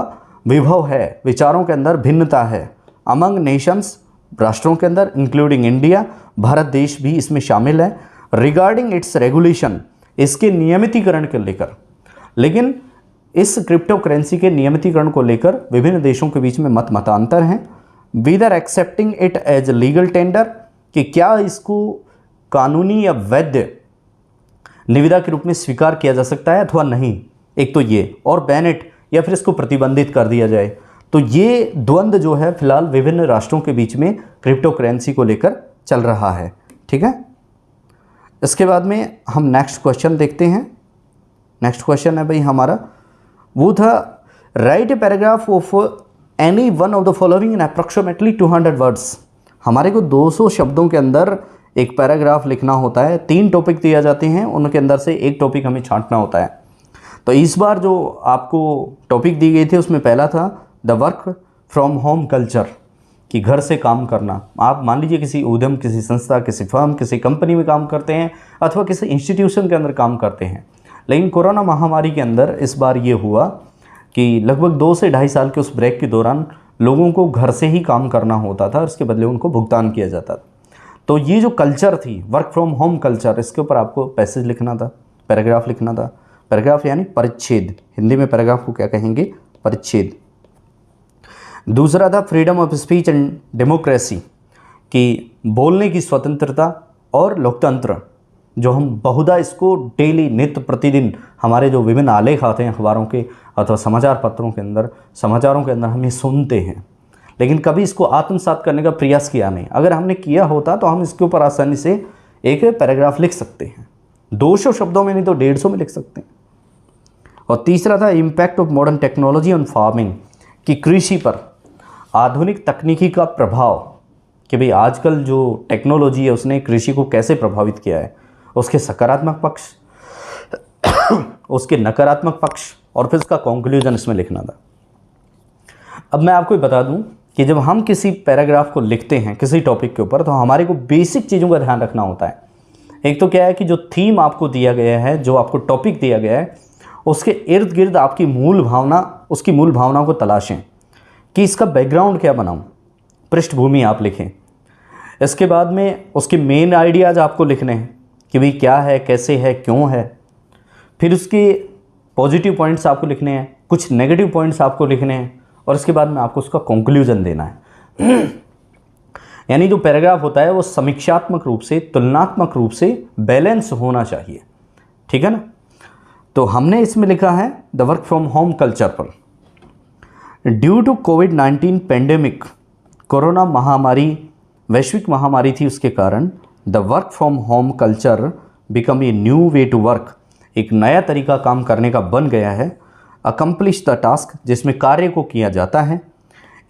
विभव है, विचारों के अंदर भिन्नता है। अमंग नेशंस, राष्ट्रों के अंदर, इंक्लूडिंग इंडिया, भारत देश भी इसमें शामिल है। रिगार्डिंग इट्स रेगुलेशन, इसके नियमितीकरण को लेकर, लेकिन इस क्रिप्टो करेंसी के नियमितीकरण को लेकर विभिन्न देशों के बीच में मतांतर हैं। Whether accepting it as legal tender, कि क्या इसको कानूनी या वैध निविदा के रूप में स्वीकार किया जा सकता है अथवा नहीं, एक तो ये, और बैन इट, या फिर इसको प्रतिबंधित कर दिया जाए। तो ये द्वंद्व जो है फिलहाल विभिन्न राष्ट्रों के बीच में क्रिप्टो करेंसी को लेकर चल रहा है। ठीक है, इसके बाद में हम नेक्स्ट क्वेश्चन देखते हैं। नेक्स्ट क्वेश्चन है भाई हमारा, वो था right a paragraph of any one of the following in approximately 200 words. हमारे को 200 शब्दों के अंदर एक पैराग्राफ लिखना होता है। 3 टॉपिक दिया जाते हैं, उनके अंदर से एक टॉपिक हमें छांटना होता है। तो इस बार जो आपको टॉपिक दी गई थी उसमें पहला था the work from home culture, कि घर से काम करना। आप मान लीजिए किसी उद्यम, किसी संस्था, किसी फर्म, किसी कंपनी में काम करते हैं अथवा किसी इंस्टीट्यूशन के अंदर काम करते हैं। लेकिन कोरोना महामारी के अंदर इस बार ये हुआ कि लगभग 2 से 2.5 साल के उस ब्रेक के दौरान लोगों को घर से ही काम करना होता था और इसके बदले उनको भुगतान किया जाता था। तो ये जो कल्चर थी, वर्क फ्रॉम होम कल्चर, इसके ऊपर आपको पैसेज लिखना था, पैराग्राफ लिखना था। पैराग्राफ यानी परिच्छेद, हिंदी में पैराग्राफ को क्या कहेंगे, परिच्छेद। दूसरा था freedom of speech and democracy, कि बोलने की स्वतंत्रता और लोकतंत्र, जो हम बहुधा इसको डेली, नित्य प्रतिदिन हमारे जो विभिन्न आलेख आते हैं अखबारों के अथवा समाचार पत्रों के अंदर, समाचारों के अंदर हम ये सुनते हैं, लेकिन कभी इसको आत्मसात करने का प्रयास किया नहीं। अगर हमने किया होता तो हम इसके ऊपर आसानी से एक पैराग्राफ लिख सकते हैं, 200 शब्दों में नहीं तो 150 में लिख सकते हैं। और तीसरा था impact of modern technology on farming, कि कृषि पर आधुनिक तकनीकी का प्रभाव, कि भाई आजकल जो टेक्नोलॉजी है उसने कृषि को कैसे प्रभावित किया है, उसके सकारात्मक पक्ष, उसके नकारात्मक पक्ष, और फिर उसका कंक्लूजन इसमें लिखना था। अब मैं आपको बता दूं कि जब हम किसी पैराग्राफ को लिखते हैं किसी टॉपिक के ऊपर, तो हमारे को बेसिक चीज़ों का ध्यान रखना होता है। एक तो क्या है कि जो थीम आपको दिया गया है, जो आपको टॉपिक दिया गया है, उसके इर्द गिर्द आपकी मूल भावना, उसकी मूल भावना को तलाशें कि इसका बैकग्राउंड क्या बनाऊं, पृष्ठभूमि आप लिखें। इसके बाद में उसके मेन आइडियाज़ आपको लिखने हैं कि भाई क्या है, कैसे है, क्यों है। फिर उसके पॉजिटिव पॉइंट्स आपको लिखने हैं, कुछ नेगेटिव पॉइंट्स आपको लिखने हैं, और इसके बाद में आपको उसका कंक्लूजन देना है। यानी जो पैराग्राफ होता है वो समीक्षात्मक रूप से, तुलनात्मक रूप से बैलेंस होना चाहिए। ठीक है ना। तो हमने इसमें लिखा है the work from home culture पर, ड्यू टू कोविड-19 पेंडेमिक, कोरोना महामारी वैश्विक महामारी थी, उसके कारण the work from home culture become a new way to work, एक नया तरीका काम करने का बन गया है। अकम्प्लिश द टास्क, जिसमें कार्य को किया जाता है।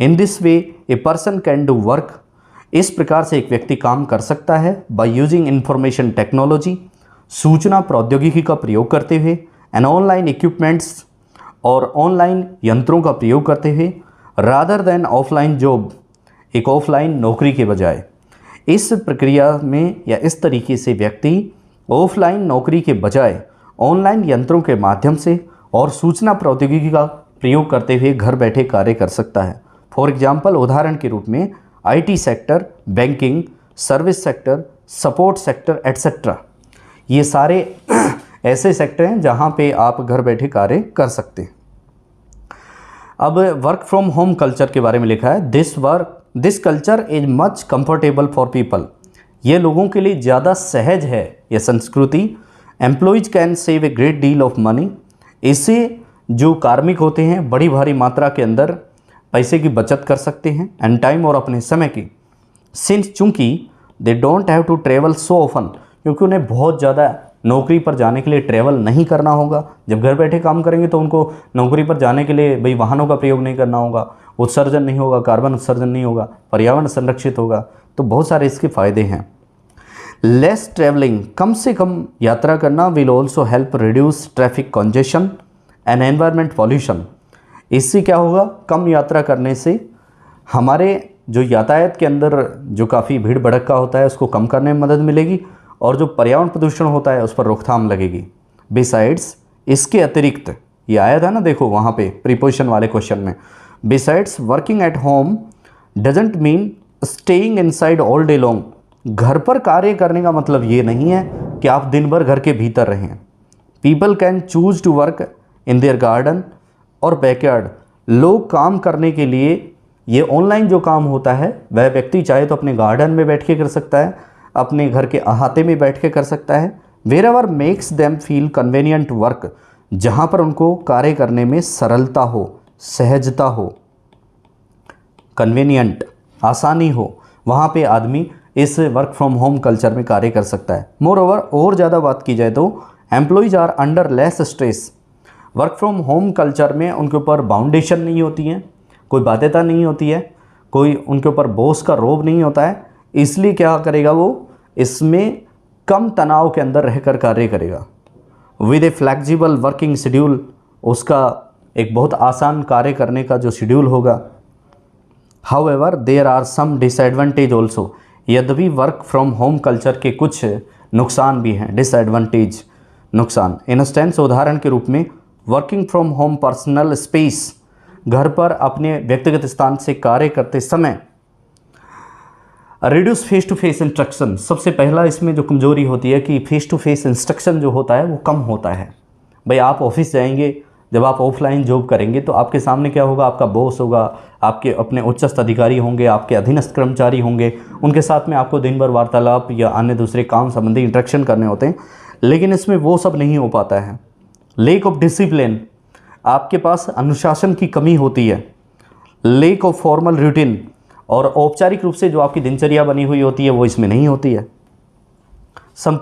In this way A person can do work, इस प्रकार से एक व्यक्ति काम कर सकता है। बाय यूजिंग इंफॉर्मेशन टेक्नोलॉजी, सूचना प्रौद्योगिकी का प्रयोग करते हुए, एंड ऑनलाइन इक्विपमेंट्स, और ऑनलाइन यंत्रों का प्रयोग करते हुए, रादर देन ऑफलाइन जॉब, एक ऑफलाइन नौकरी के बजाय। इस प्रक्रिया में या इस तरीके से व्यक्ति ऑफलाइन नौकरी के बजाय ऑनलाइन यंत्रों के माध्यम से और सूचना प्रौद्योगिकी का प्रयोग करते हुए घर बैठे कार्य कर सकता है। फॉर एग्जाम्पल, उदाहरण के रूप में IT sector, banking, service sector, support sector etcetera, ये सारे ऐसे सेक्टर हैं जहां पे आप घर बैठे कार्य कर सकते हैं। अब वर्क फ्रॉम होम कल्चर के बारे में लिखा है, this culture is much comfortable for people, ये लोगों के लिए ज़्यादा सहज है यह संस्कृति। Employees can save a great deal of money, इससे जो कार्मिक होते हैं बड़ी भारी मात्रा के अंदर पैसे की बचत कर सकते हैं एंड टाइम और अपने समय की। सिंस चूँकि they don't have to travel so often, क्योंकि उन्हें बहुत ज़्यादा नौकरी पर जाने के लिए ट्रैवल नहीं करना होगा। जब घर बैठे काम करेंगे तो उनको नौकरी पर जाने के लिए भाई वाहनों का प्रयोग नहीं करना होगा, उत्सर्जन नहीं होगा, कार्बन उत्सर्जन नहीं होगा, पर्यावरण संरक्षित होगा। तो बहुत सारे इसके फ़ायदे हैं। लेस ट्रैवलिंग, कम से कम यात्रा करना, will also help reduce traffic congestion and environment pollution. इससे क्या होगा, कम यात्रा करने से हमारे जो यातायात के अंदर जो काफ़ी भीड़ भड़क्का होता है उसको कम करने में मदद मिलेगी और जो पर्यावरण प्रदूषण होता है उस पर रोकथाम लगेगी। बिसाइड्स, इसके अतिरिक्त, ये आया था ना देखो वहाँ पे प्रीपोजिशन वाले क्वेश्चन में, besides working at home doesn't mean staying inside all day long. घर पर कार्य करने का मतलब ये नहीं है कि आप दिन भर घर के भीतर रहें। People can choose to work in their garden और बैकयार्ड। लोग काम करने के लिए, ये ऑनलाइन जो काम होता है वह व्यक्ति चाहे तो अपने गार्डन में बैठ के कर सकता है, अपने घर के अहाते में बैठ के कर सकता है। Wherever makes them feel convenient work, जहाँ पर उनको कार्य करने में सरलता हो, सहजता हो, कन्वीनियंट, आसानी हो, वहाँ पे आदमी इस वर्क फ्रॉम होम कल्चर में कार्य कर सकता है। मोर ओवर, और ज़्यादा बात की जाए तो employees are under less stress. Work from home culture में उनके ऊपर बाउंडेशन नहीं होती है, कोई बाध्यता नहीं होती है, कोई उनके ऊपर बॉस का रोब नहीं होता है। इसलिए क्या करेगा वो, इसमें कम तनाव के अंदर रहकर कार्य करेगा। With A flexible working schedule, उसका एक बहुत आसान कार्य करने का जो शेड्यूल होगा। However there are some disadvantage also, यद्यपि वर्क फ्रॉम होम कल्चर के कुछ नुकसान भी हैं, डिसएडवांटेज, नुकसान। इंस्टेंस, उदाहरण के रूप में, working from home personal space, घर पर अपने व्यक्तिगत स्थान से कार्य करते समय reduce face to face instruction. सबसे पहला इसमें जो कमजोरी होती है कि फेस टू फेस इंस्ट्रक्शन जो होता है वो कम होता है। भाई आप ऑफिस जाएंगे, जब आप ऑफलाइन जॉब करेंगे तो आपके सामने क्या होगा, आपका बॉस होगा, आपके अपने उच्चस्थ अधिकारी होंगे, आपके अधीनस्थ कर्मचारी होंगे, उनके साथ में आपको दिन भर वार्तालाप या अन्य दूसरे काम संबंधी इंटरेक्शन करने होते हैं। लेकिन इसमें वो सब नहीं हो पाता है। लेक ऑफ डिसिप्लिन, आपके पास अनुशासन की कमी होती है। लेक ऑफ फॉर्मल रूटीन, और औपचारिक रूप से जो आपकी दिनचर्या बनी हुई होती है वो इसमें नहीं होती है। Some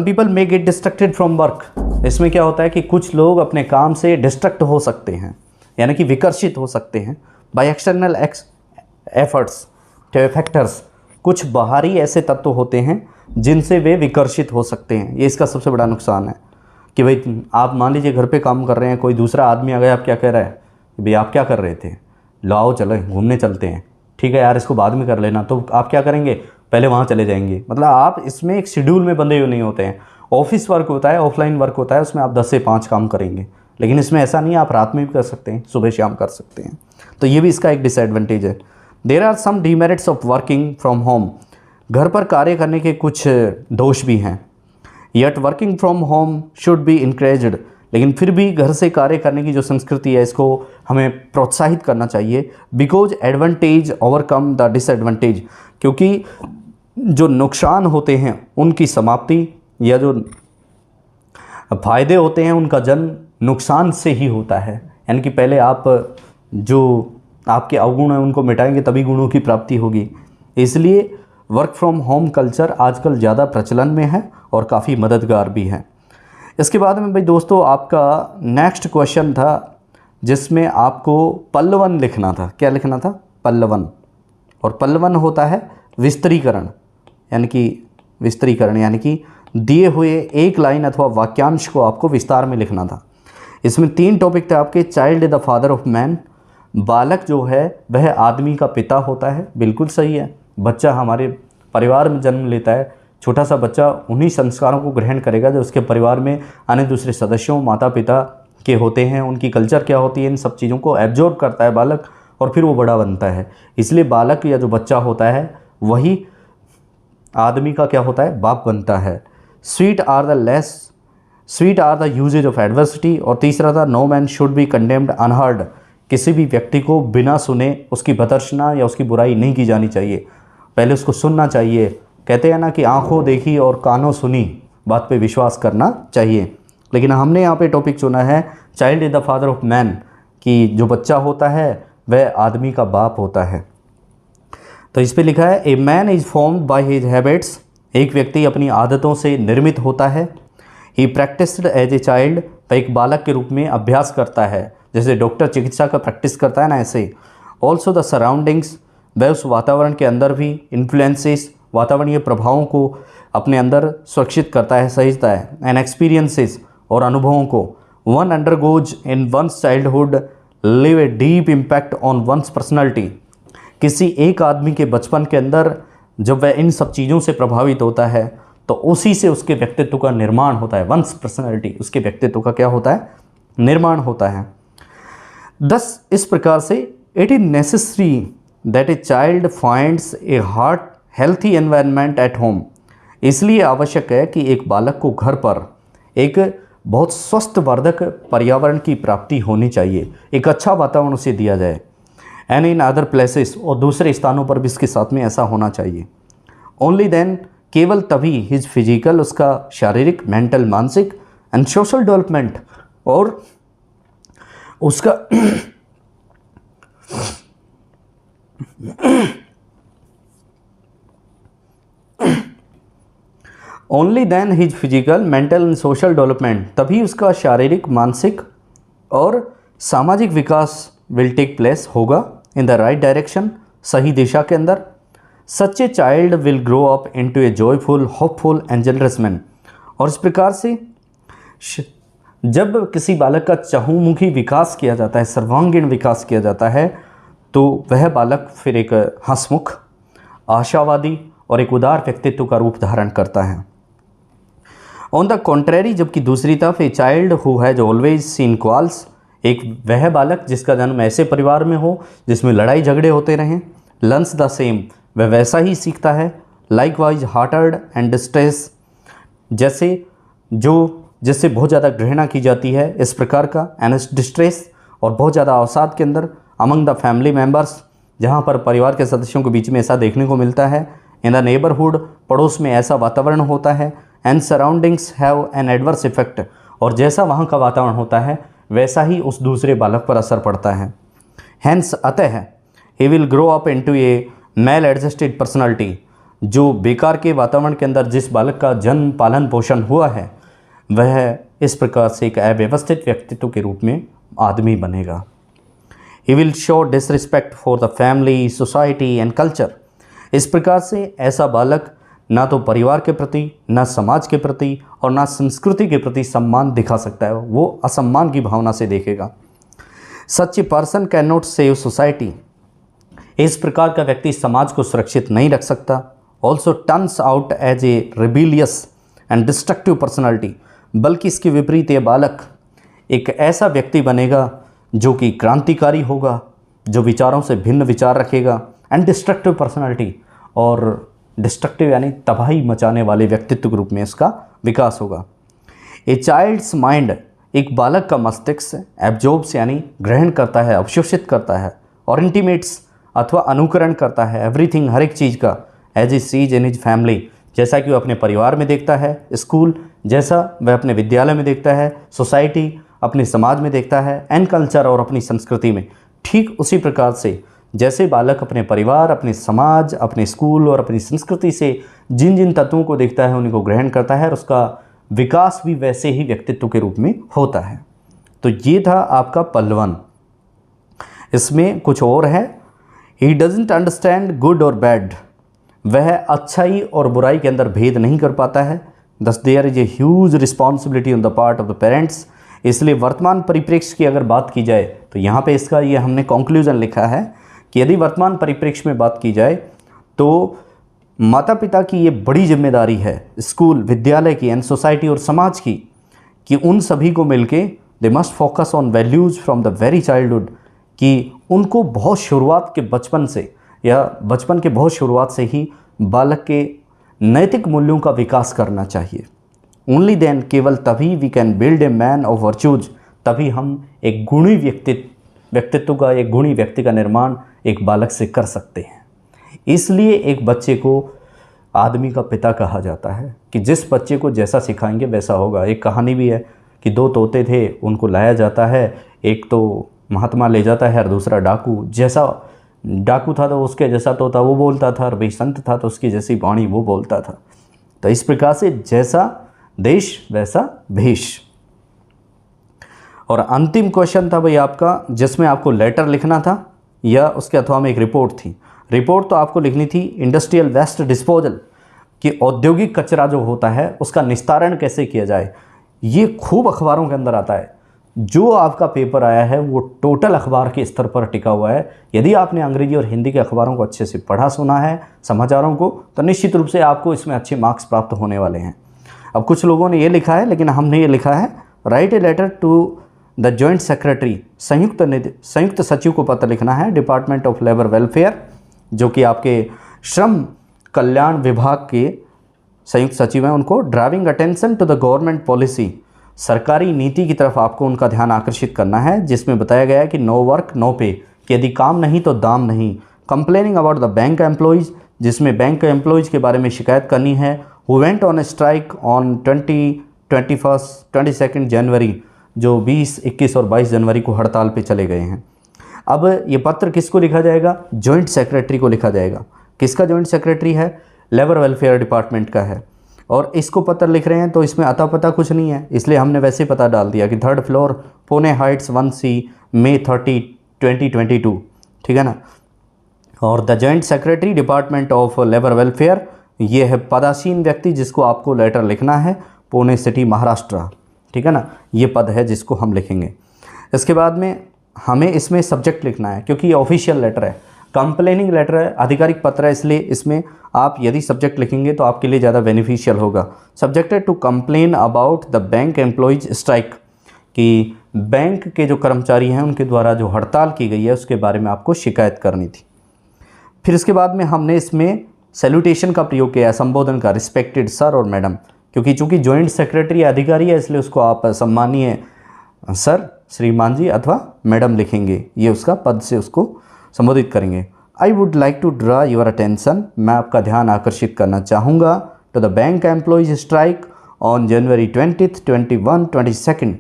people may get distracted from work. इसमें क्या होता है कि कुछ लोग अपने काम से डिस्ट्रैक्ट हो सकते हैं, यानी कि विकर्षित हो सकते हैं बाय एक्सटर्नल एफर्ट्स फैक्टर्स। कुछ बाहरी ऐसे तत्व होते हैं जिनसे वे विकर्षित हो सकते हैं। ये इसका सबसे बड़ा नुकसान है कि भाई आप मान लीजिए घर पे काम कर रहे हैं, कोई दूसरा आदमी आ गया, आप क्या कह रहा है, भाई आप क्या कर रहे थे, लाओ चलो घूमने चलते हैं, ठीक है यार इसको बाद में कर लेना, तो आप क्या करेंगे, पहले वहाँ चले जाएंगे। मतलब आप इसमें एक शेड्यूल में बंधे हुए नहीं होते हैं। ऑफिस वर्क होता है, ऑफलाइन वर्क होता है, उसमें आप 10 से 5 काम करेंगे, लेकिन इसमें ऐसा नहीं है, आप रात में भी कर सकते हैं, सुबह शाम कर सकते हैं। तो ये भी इसका एक डिसएडवांटेज है। There are some demerits of working from home. घर पर कार्य करने के कुछ दोष भी हैं। Yet working from home should be encouraged, लेकिन फिर भी घर से कार्य करने की जो संस्कृति है इसको हमें प्रोत्साहित करना चाहिए। Because advantage overcome the disadvantage, क्योंकि जो नुकसान होते हैं उनकी समाप्ति या जो फायदे होते हैं उनका जन्म नुकसान से ही होता है। यानी कि पहले आप जो आपके अवगुण हैं उनको मिटाएंगे तभी गुणों की प्राप्ति होगी। इसलिए वर्क फ्रॉम होम कल्चर आजकल ज़्यादा प्रचलन में है और काफ़ी मददगार भी है। इसके बाद में भाई दोस्तों आपका नेक्स्ट क्वेश्चन था जिसमें आपको पल्लवन लिखना था। क्या लिखना था? पल्लवन। और पल्लवन होता है विस्तरीकरण, यानी कि दिए हुए एक लाइन अथवा वाक्यांश को आपको विस्तार में लिखना था। इसमें 3 टॉपिक थे आपके। Child is the father of man, बालक जो है वह आदमी का पिता होता है। बिल्कुल सही है। बच्चा हमारे परिवार में जन्म लेता है, छोटा सा बच्चा उन्हीं संस्कारों को ग्रहण करेगा जो उसके परिवार में अन्य दूसरे सदस्यों माता पिता के होते हैं। उनकी कल्चर क्या होती है, इन सब चीज़ों को एब्जॉर्ब करता है बालक और फिर वो बड़ा बनता है। इसलिए बालक या जो बच्चा होता है वही आदमी का क्या होता है, बाप बनता है। Sweet are the uses of adversity. और तीसरा था no man should be condemned unheard, किसी भी व्यक्ति को बिना सुने उसकी भर्त्सना या उसकी बुराई नहीं की जानी चाहिए, पहले उसको सुनना चाहिए। कहते हैं ना कि आंखों देखी और कानों सुनी बात पे विश्वास करना चाहिए। लेकिन हमने यहाँ पे टॉपिक चुना है child is the father of man, कि जो बच्चा होता है वह आदमी का बाप होता है। तो इस पे लिखा है a man is formed by his habits, एक व्यक्ति अपनी आदतों से निर्मित होता है। ही प्रैक्टिस्ड एज ए चाइल्ड, वह एक बालक के रूप में अभ्यास करता है, जैसे डॉक्टर चिकित्सा का प्रैक्टिस करता है ना, ऐसे। ऑल्सो द सराउंडिंग्स, वह उस वातावरण के अंदर भी इन्फ्लुएंसेस, वातावरणीय प्रभावों को अपने अंदर सुरक्षित करता है, सहिता है। एंड एक्सपीरियंसेस, और अनुभवों को। One undergoes in one's childhood leave a deep impact on one's personality, किसी एक आदमी के बचपन के अंदर जब वह इन सब चीज़ों से प्रभावित होता है तो उसी से उसके व्यक्तित्व का निर्माण होता है। वंस पर्सनैलिटी, उसके व्यक्तित्व का क्या होता है, निर्माण होता है। दस इस प्रकार से it is necessary that a child finds A heart healthy environment at home, इसलिए आवश्यक है कि एक बालक को घर पर एक बहुत स्वस्थवर्धक पर्यावरण की प्राप्ति होनी चाहिए, एक अच्छा वातावरण उसे दिया जाए। एंड इन अदर प्लेसेस, और दूसरे स्थानों पर भी इसके साथ में ऐसा होना चाहिए। ओनली देन, केवल तभी हिज फिजिकल, उसका शारीरिक, मेंटल, मानसिक एंड सोशल डेवलपमेंट, और उसका only then his physical, mental and social development, तभी उसका शारीरिक, मानसिक और सामाजिक विकास विल टेक प्लेस होगा इन द राइट डायरेक्शन, सही दिशा के अंदर। Such a child will grow up into a joyful, hopeful and generous man, और इस प्रकार से जब किसी बालक का चहुमुखी विकास किया जाता है, सर्वांगीण विकास किया जाता है, तो वह बालक फिर एक हंसमुख, आशावादी और एक उदार व्यक्तित्व का रूप धारण करता है। ऑन द कॉन्ट्रेरी, जबकि दूसरी तरफ a child who has always seen quarrels, एक वह बालक जिसका जन्म ऐसे परिवार में हो जिसमें लड़ाई झगड़े होते रहें, लर्न्स द सेम, वह वैसा ही सीखता है। लाइकवाइज हार्टेड एंड डिस्ट्रेस, जिससे बहुत ज़्यादा घृणा की जाती है, इस प्रकार का। एंड डिस्ट्रेस, और बहुत ज़्यादा अवसाद के अंदर। अमंग द फैमिली मेम्बर्स, जहाँ पर परिवार के सदस्यों के बीच में ऐसा देखने को मिलता है। इन द नेबरहुड, पड़ोस में ऐसा वातावरण होता है। And surroundings have an adverse effect, और जैसा वहाँ का वातावरण होता है वैसा ही उस दूसरे बालक पर असर पड़ता है। हैंस, अतः he will grow up into a well adjusted personality, जो बेकार के वातावरण के अंदर जिस बालक का जन्म, पालन पोषण हुआ है, वह इस प्रकार से एक अव्यवस्थित व्यक्तित्व के रूप में आदमी बनेगा। He will show disrespect for the family, society and culture, इस प्रकार से ऐसा बालक ना तो परिवार के प्रति, ना समाज के प्रति और ना संस्कृति के प्रति सम्मान दिखा सकता है, वो असम्मान की भावना से देखेगा। Such a person can not save society, इस प्रकार का व्यक्ति समाज को सुरक्षित नहीं रख सकता। Also turns out as a rebellious and destructive personality, बल्कि इसके विपरीत ये बालक एक ऐसा व्यक्ति बनेगा जो कि क्रांतिकारी होगा, जो विचारों से भिन्न विचार रखेगा। एंड डिस्ट्रक्टिव पर्सनालिटी, और डिस्ट्रक्टिव यानी तबाही मचाने वाले व्यक्तित्व के रूप में इसका विकास होगा। ए चाइल्ड्स माइंड, एक बालक का मस्तिष्क एब्जॉर्ब्स यानी ग्रहण करता है, अवशोषित करता है, और इंटीमेट्स अथवा अनुकरण करता है एवरीथिंग, हर एक चीज़ का, as a sees in his family, जैसा कि वह अपने परिवार में देखता है, स्कूल जैसा वह अपने विद्यालय में देखता है, सोसाइटी अपने समाज में देखता है, एंड कल्चर और अपनी संस्कृति में। ठीक उसी प्रकार से जैसे बालक अपने परिवार, अपने समाज, अपने स्कूल और अपनी संस्कृति से जिन जिन तत्वों को देखता है उन्हीं को ग्रहण करता है, और उसका विकास भी वैसे ही व्यक्तित्व के रूप में होता है। तो ये था आपका पल्लवन। इसमें कुछ और है। ही डजंट अंडरस्टैंड गुड और बैड, वह अच्छाई और बुराई के अंदर भेद नहीं कर पाता है। Thus there is a huge responsibility on the part of the parents, इसलिए वर्तमान परिप्रेक्ष्य की अगर बात की जाए तो यहाँ पे इसका ये हमने कंक्लूजन लिखा है कि यदि वर्तमान परिप्रेक्ष्य में बात की जाए तो माता पिता की ये बड़ी जिम्मेदारी है, स्कूल, विद्यालय की एंड सोसाइटी और समाज की, कि उन सभी को मिलके they must focus on values from the very childhood, कि उनको बहुत शुरुआत के बचपन से या बचपन के बहुत शुरुआत से ही बालक के नैतिक मूल्यों का विकास करना चाहिए। ओनली देन, केवल तभी we can build a man of virtues, तभी हम एक गुणी व्यक्तित्व का, एक गुणी व्यक्ति का निर्माण एक बालक से कर सकते हैं। इसलिए एक बच्चे को आदमी का पिता कहा जाता है कि जिस बच्चे को जैसा सिखाएंगे वैसा होगा। एक कहानी भी है कि दो तोते थे, उनको लाया जाता है, एक तो महात्मा ले जाता है और दूसरा डाकू। जैसा डाकू था तो उसके जैसा तोता वो बोलता था, और भाई संत था तो उसकी जैसी वाणी वो बोलता था। तो इस प्रकार से जैसा देश वैसा भेष। और अंतिम क्वेश्चन था भाई आपका, जिसमें आपको लेटर लिखना था या उसके अथवा में एक रिपोर्ट थी। रिपोर्ट तो आपको लिखनी थी इंडस्ट्रियल वेस्ट डिस्पोजल, कि औद्योगिक कचरा जो होता है उसका निस्तारण कैसे किया जाए। ये खूब अखबारों के अंदर आता है। जो आपका पेपर आया है वो टोटल अखबार के स्तर पर टिका हुआ है। यदि आपने अंग्रेजी और हिंदी के अखबारों को अच्छे से पढ़ा सुना है, समाचारों को, तो निश्चित रूप से आपको इसमें अच्छे मार्क्स प्राप्त होने वाले हैं। अब कुछ लोगों ने ये लिखा है, लेकिन हमने ये लिखा है write a letter to the joint secretary, संयुक्त सचिव को पत्र लिखना है, डिपार्टमेंट ऑफ लेबर वेलफेयर, जो कि आपके श्रम कल्याण विभाग के संयुक्त सचिव हैं। उनको driving attention to the government policy, सरकारी नीति की तरफ आपको उनका ध्यान आकर्षित करना है, जिसमें बताया गया है कि नो वर्क नो पे, कि यदि काम नहीं तो दाम नहीं। Complaining about the bank employees, जिसमें बैंक एम्प्लॉयज़ के बारे में शिकायत करनी है, who went on strike on 22 जनवरी, जो 20, 21 और 22 जनवरी को हड़ताल पे चले गए हैं। अब ये पत्र किसको लिखा जाएगा? जॉइंट सेक्रेटरी को लिखा जाएगा। किसका जॉइंट सेक्रेटरी है? लेबर वेलफेयर डिपार्टमेंट का है। और इसको पत्र लिख रहे हैं तो इसमें अता पता कुछ नहीं है, इसलिए हमने वैसे ही पता डाल दिया कि 3rd floor, Pune Heights 1C, May 30, 2022, ठीक है ना। और the joint secretary department of labour welfare, ये है पदासीन व्यक्ति जिसको आपको लेटर लिखना है, पुणे सिटी महाराष्ट्र, ठीक है ना। ये पद है जिसको हम लिखेंगे। इसके बाद में हमें इसमें सब्जेक्ट लिखना है, क्योंकि ये ऑफिशियल लेटर है, कंप्लेनिंग लेटर है, आधिकारिक पत्र है, इसलिए इसमें आप यदि सब्जेक्ट लिखेंगे तो आपके लिए ज़्यादा बेनिफिशियल होगा। सब्जेक्ट है to complain about the bank employees strike, कि बैंक के जो कर्मचारी हैं उनके द्वारा जो हड़ताल की गई है उसके बारे में आपको शिकायत करनी थी। फिर इसके बाद में हमने इसमें सैल्यूटेशन का प्रयोग किया है, संबोधन का, रिस्पेक्टेड सर और मैडम, क्योंकि चूँकि जॉइंट सेक्रेटरी अधिकारी है इसलिए उसको आप सम्मानीय सर, श्रीमान जी अथवा मैडम लिखेंगे, ये उसका पद से उसको संबोधित करेंगे। I would like to draw your attention, मैं आपका ध्यान आकर्षित करना चाहूँगा, to the bank employees strike on January 20, 21, 22।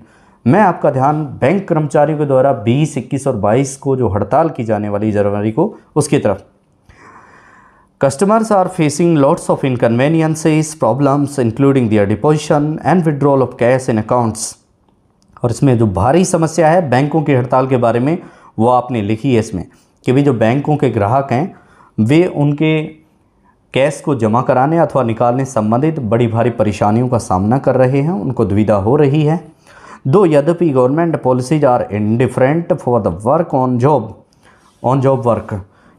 मैं आपका ध्यान बैंक कर्मचारियों के द्वारा 20, 21 और 22 को जो हड़ताल की जाने वाली जनवरी को, उसकी तरफ। Customers are facing lots of inconveniences, problems including their deposition and withdrawal of cash in accounts. और इसमें जो भारी समस्या है बैंकों की हड़ताल के बारे में, वो आपने लिखी है इसमें, कि भाई जो बैंकों के ग्राहक हैं वे उनके कैश को जमा कराने अथवा निकालने संबंधित बड़ी भारी परेशानियों का सामना कर रहे हैं, उनको दुविधा हो रही है। दो यद्यपि government policies are indifferent for the work on job work,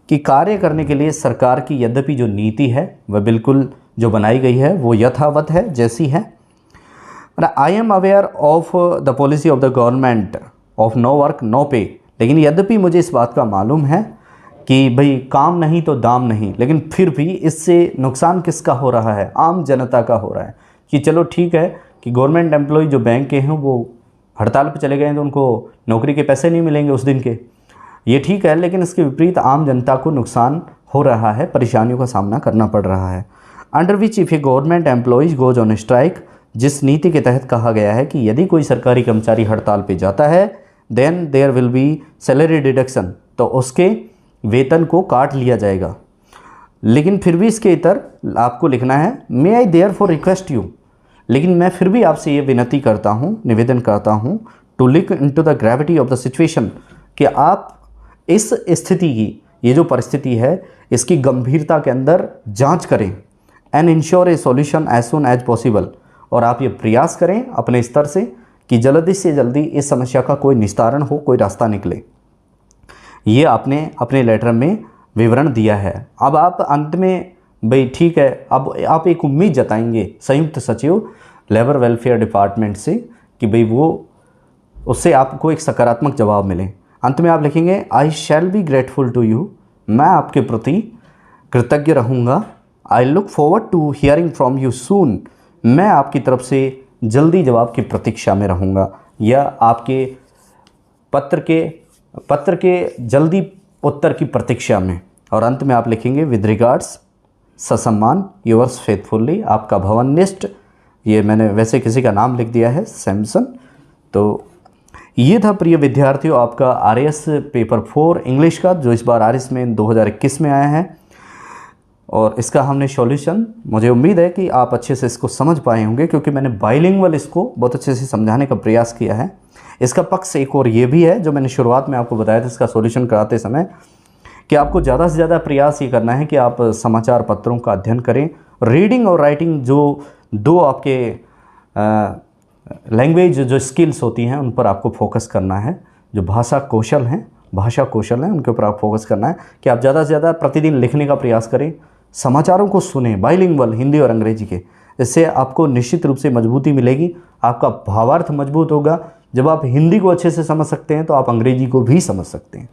कि कार्य करने के लिए सरकार की यद्यपि जो नीति है वह बिल्कुल जो बनाई गई है वो यथावत है, जैसी है। I am aware of the policy of the government of no work no pay, लेकिन यद्यपि मुझे इस बात का मालूम है कि भाई काम नहीं तो दाम नहीं, लेकिन फिर भी इससे नुकसान किसका हो रहा है? आम जनता का हो रहा है। कि चलो ठीक है कि गवर्नमेंट एम्प्लॉय जो बैंक के हैं वो हड़ताल पे चले गए हैं तो उनको नौकरी के पैसे नहीं मिलेंगे उस दिन के, ये ठीक है, लेकिन इसके विपरीत आम जनता को नुकसान हो रहा है, परेशानियों का सामना करना पड़ रहा है। Under which if A government employees goes on strike, जिस नीति के तहत कहा गया है कि यदि कोई सरकारी कर्मचारी हड़ताल पे जाता है, then there will be salary deduction, तो उसके वेतन को काट लिया जाएगा। लेकिन फिर भी इसके इतर आपको लिखना है, may I therefore request you, लेकिन मैं फिर भी आपसे ये विनती करता हूँ, निवेदन करता हूँ, to look into the gravity of the situation, कि आप इस स्थिति की, ये जो परिस्थिति है इसकी गंभीरता के अंदर जांच करें, and ensure a solution as soon as possible, और आप ये प्रयास करें अपने स्तर से कि जल्दी से जल्दी इस समस्या का कोई निस्तारण हो, कोई रास्ता निकले। ये आपने अपने लेटर में विवरण दिया है। अब आप अंत में भाई ठीक है, अब आप एक उम्मीद जताएंगे संयुक्त सचिव लेबर वेलफेयर डिपार्टमेंट से कि भाई वो उससे आपको एक सकारात्मक जवाब मिले। अंत में आप लिखेंगे, I shall be grateful to you, मैं आपके प्रति कृतज्ञ रहूँगा। I look forward to hearing from you soon, मैं आपकी तरफ से जल्दी जवाब की प्रतीक्षा में रहूँगा, या आपके पत्र के जल्दी उत्तर की प्रतीक्षा में। और अंत में आप लिखेंगे, विद रिगार्ड्स ससम्मान योर्स फेथफुल्ली, आपका भवननिष्ठ, ये मैंने वैसे किसी का नाम लिख दिया है, सैमसन। तो ये था प्रिय विद्यार्थियों आपका आरएस पेपर 4 इंग्लिश का, जो इस बार आरएस में 2021 में आया है। और इसका हमने सॉल्यूशन, मुझे उम्मीद है कि आप अच्छे से इसको समझ पाए होंगे, क्योंकि मैंने बाइलिंगुअल इसको बहुत अच्छे से समझाने का प्रयास किया है। इसका पक्ष एक और ये भी है, जो मैंने शुरुआत में आपको बताया था इसका सॉल्यूशन कराते समय, कि आपको ज़्यादा से ज़्यादा प्रयास ये करना है कि आप समाचार पत्रों का अध्ययन करें। रीडिंग और राइटिंग जो दो आपके लैंग्वेज जो स्किल्स होती हैं उन पर आपको फोकस करना है। जो भाषा कौशल हैं उनके ऊपर आप फोकस करना है कि आप ज़्यादा से ज़्यादा प्रतिदिन लिखने का प्रयास करें, समाचारों को सुने बाइलिंगुअल हिंदी और अंग्रेजी के। इससे आपको निश्चित रूप से मजबूती मिलेगी, आपका भावार्थ मजबूत होगा। जब आप हिंदी को अच्छे से समझ सकते हैं तो आप अंग्रेजी को भी समझ सकते हैं।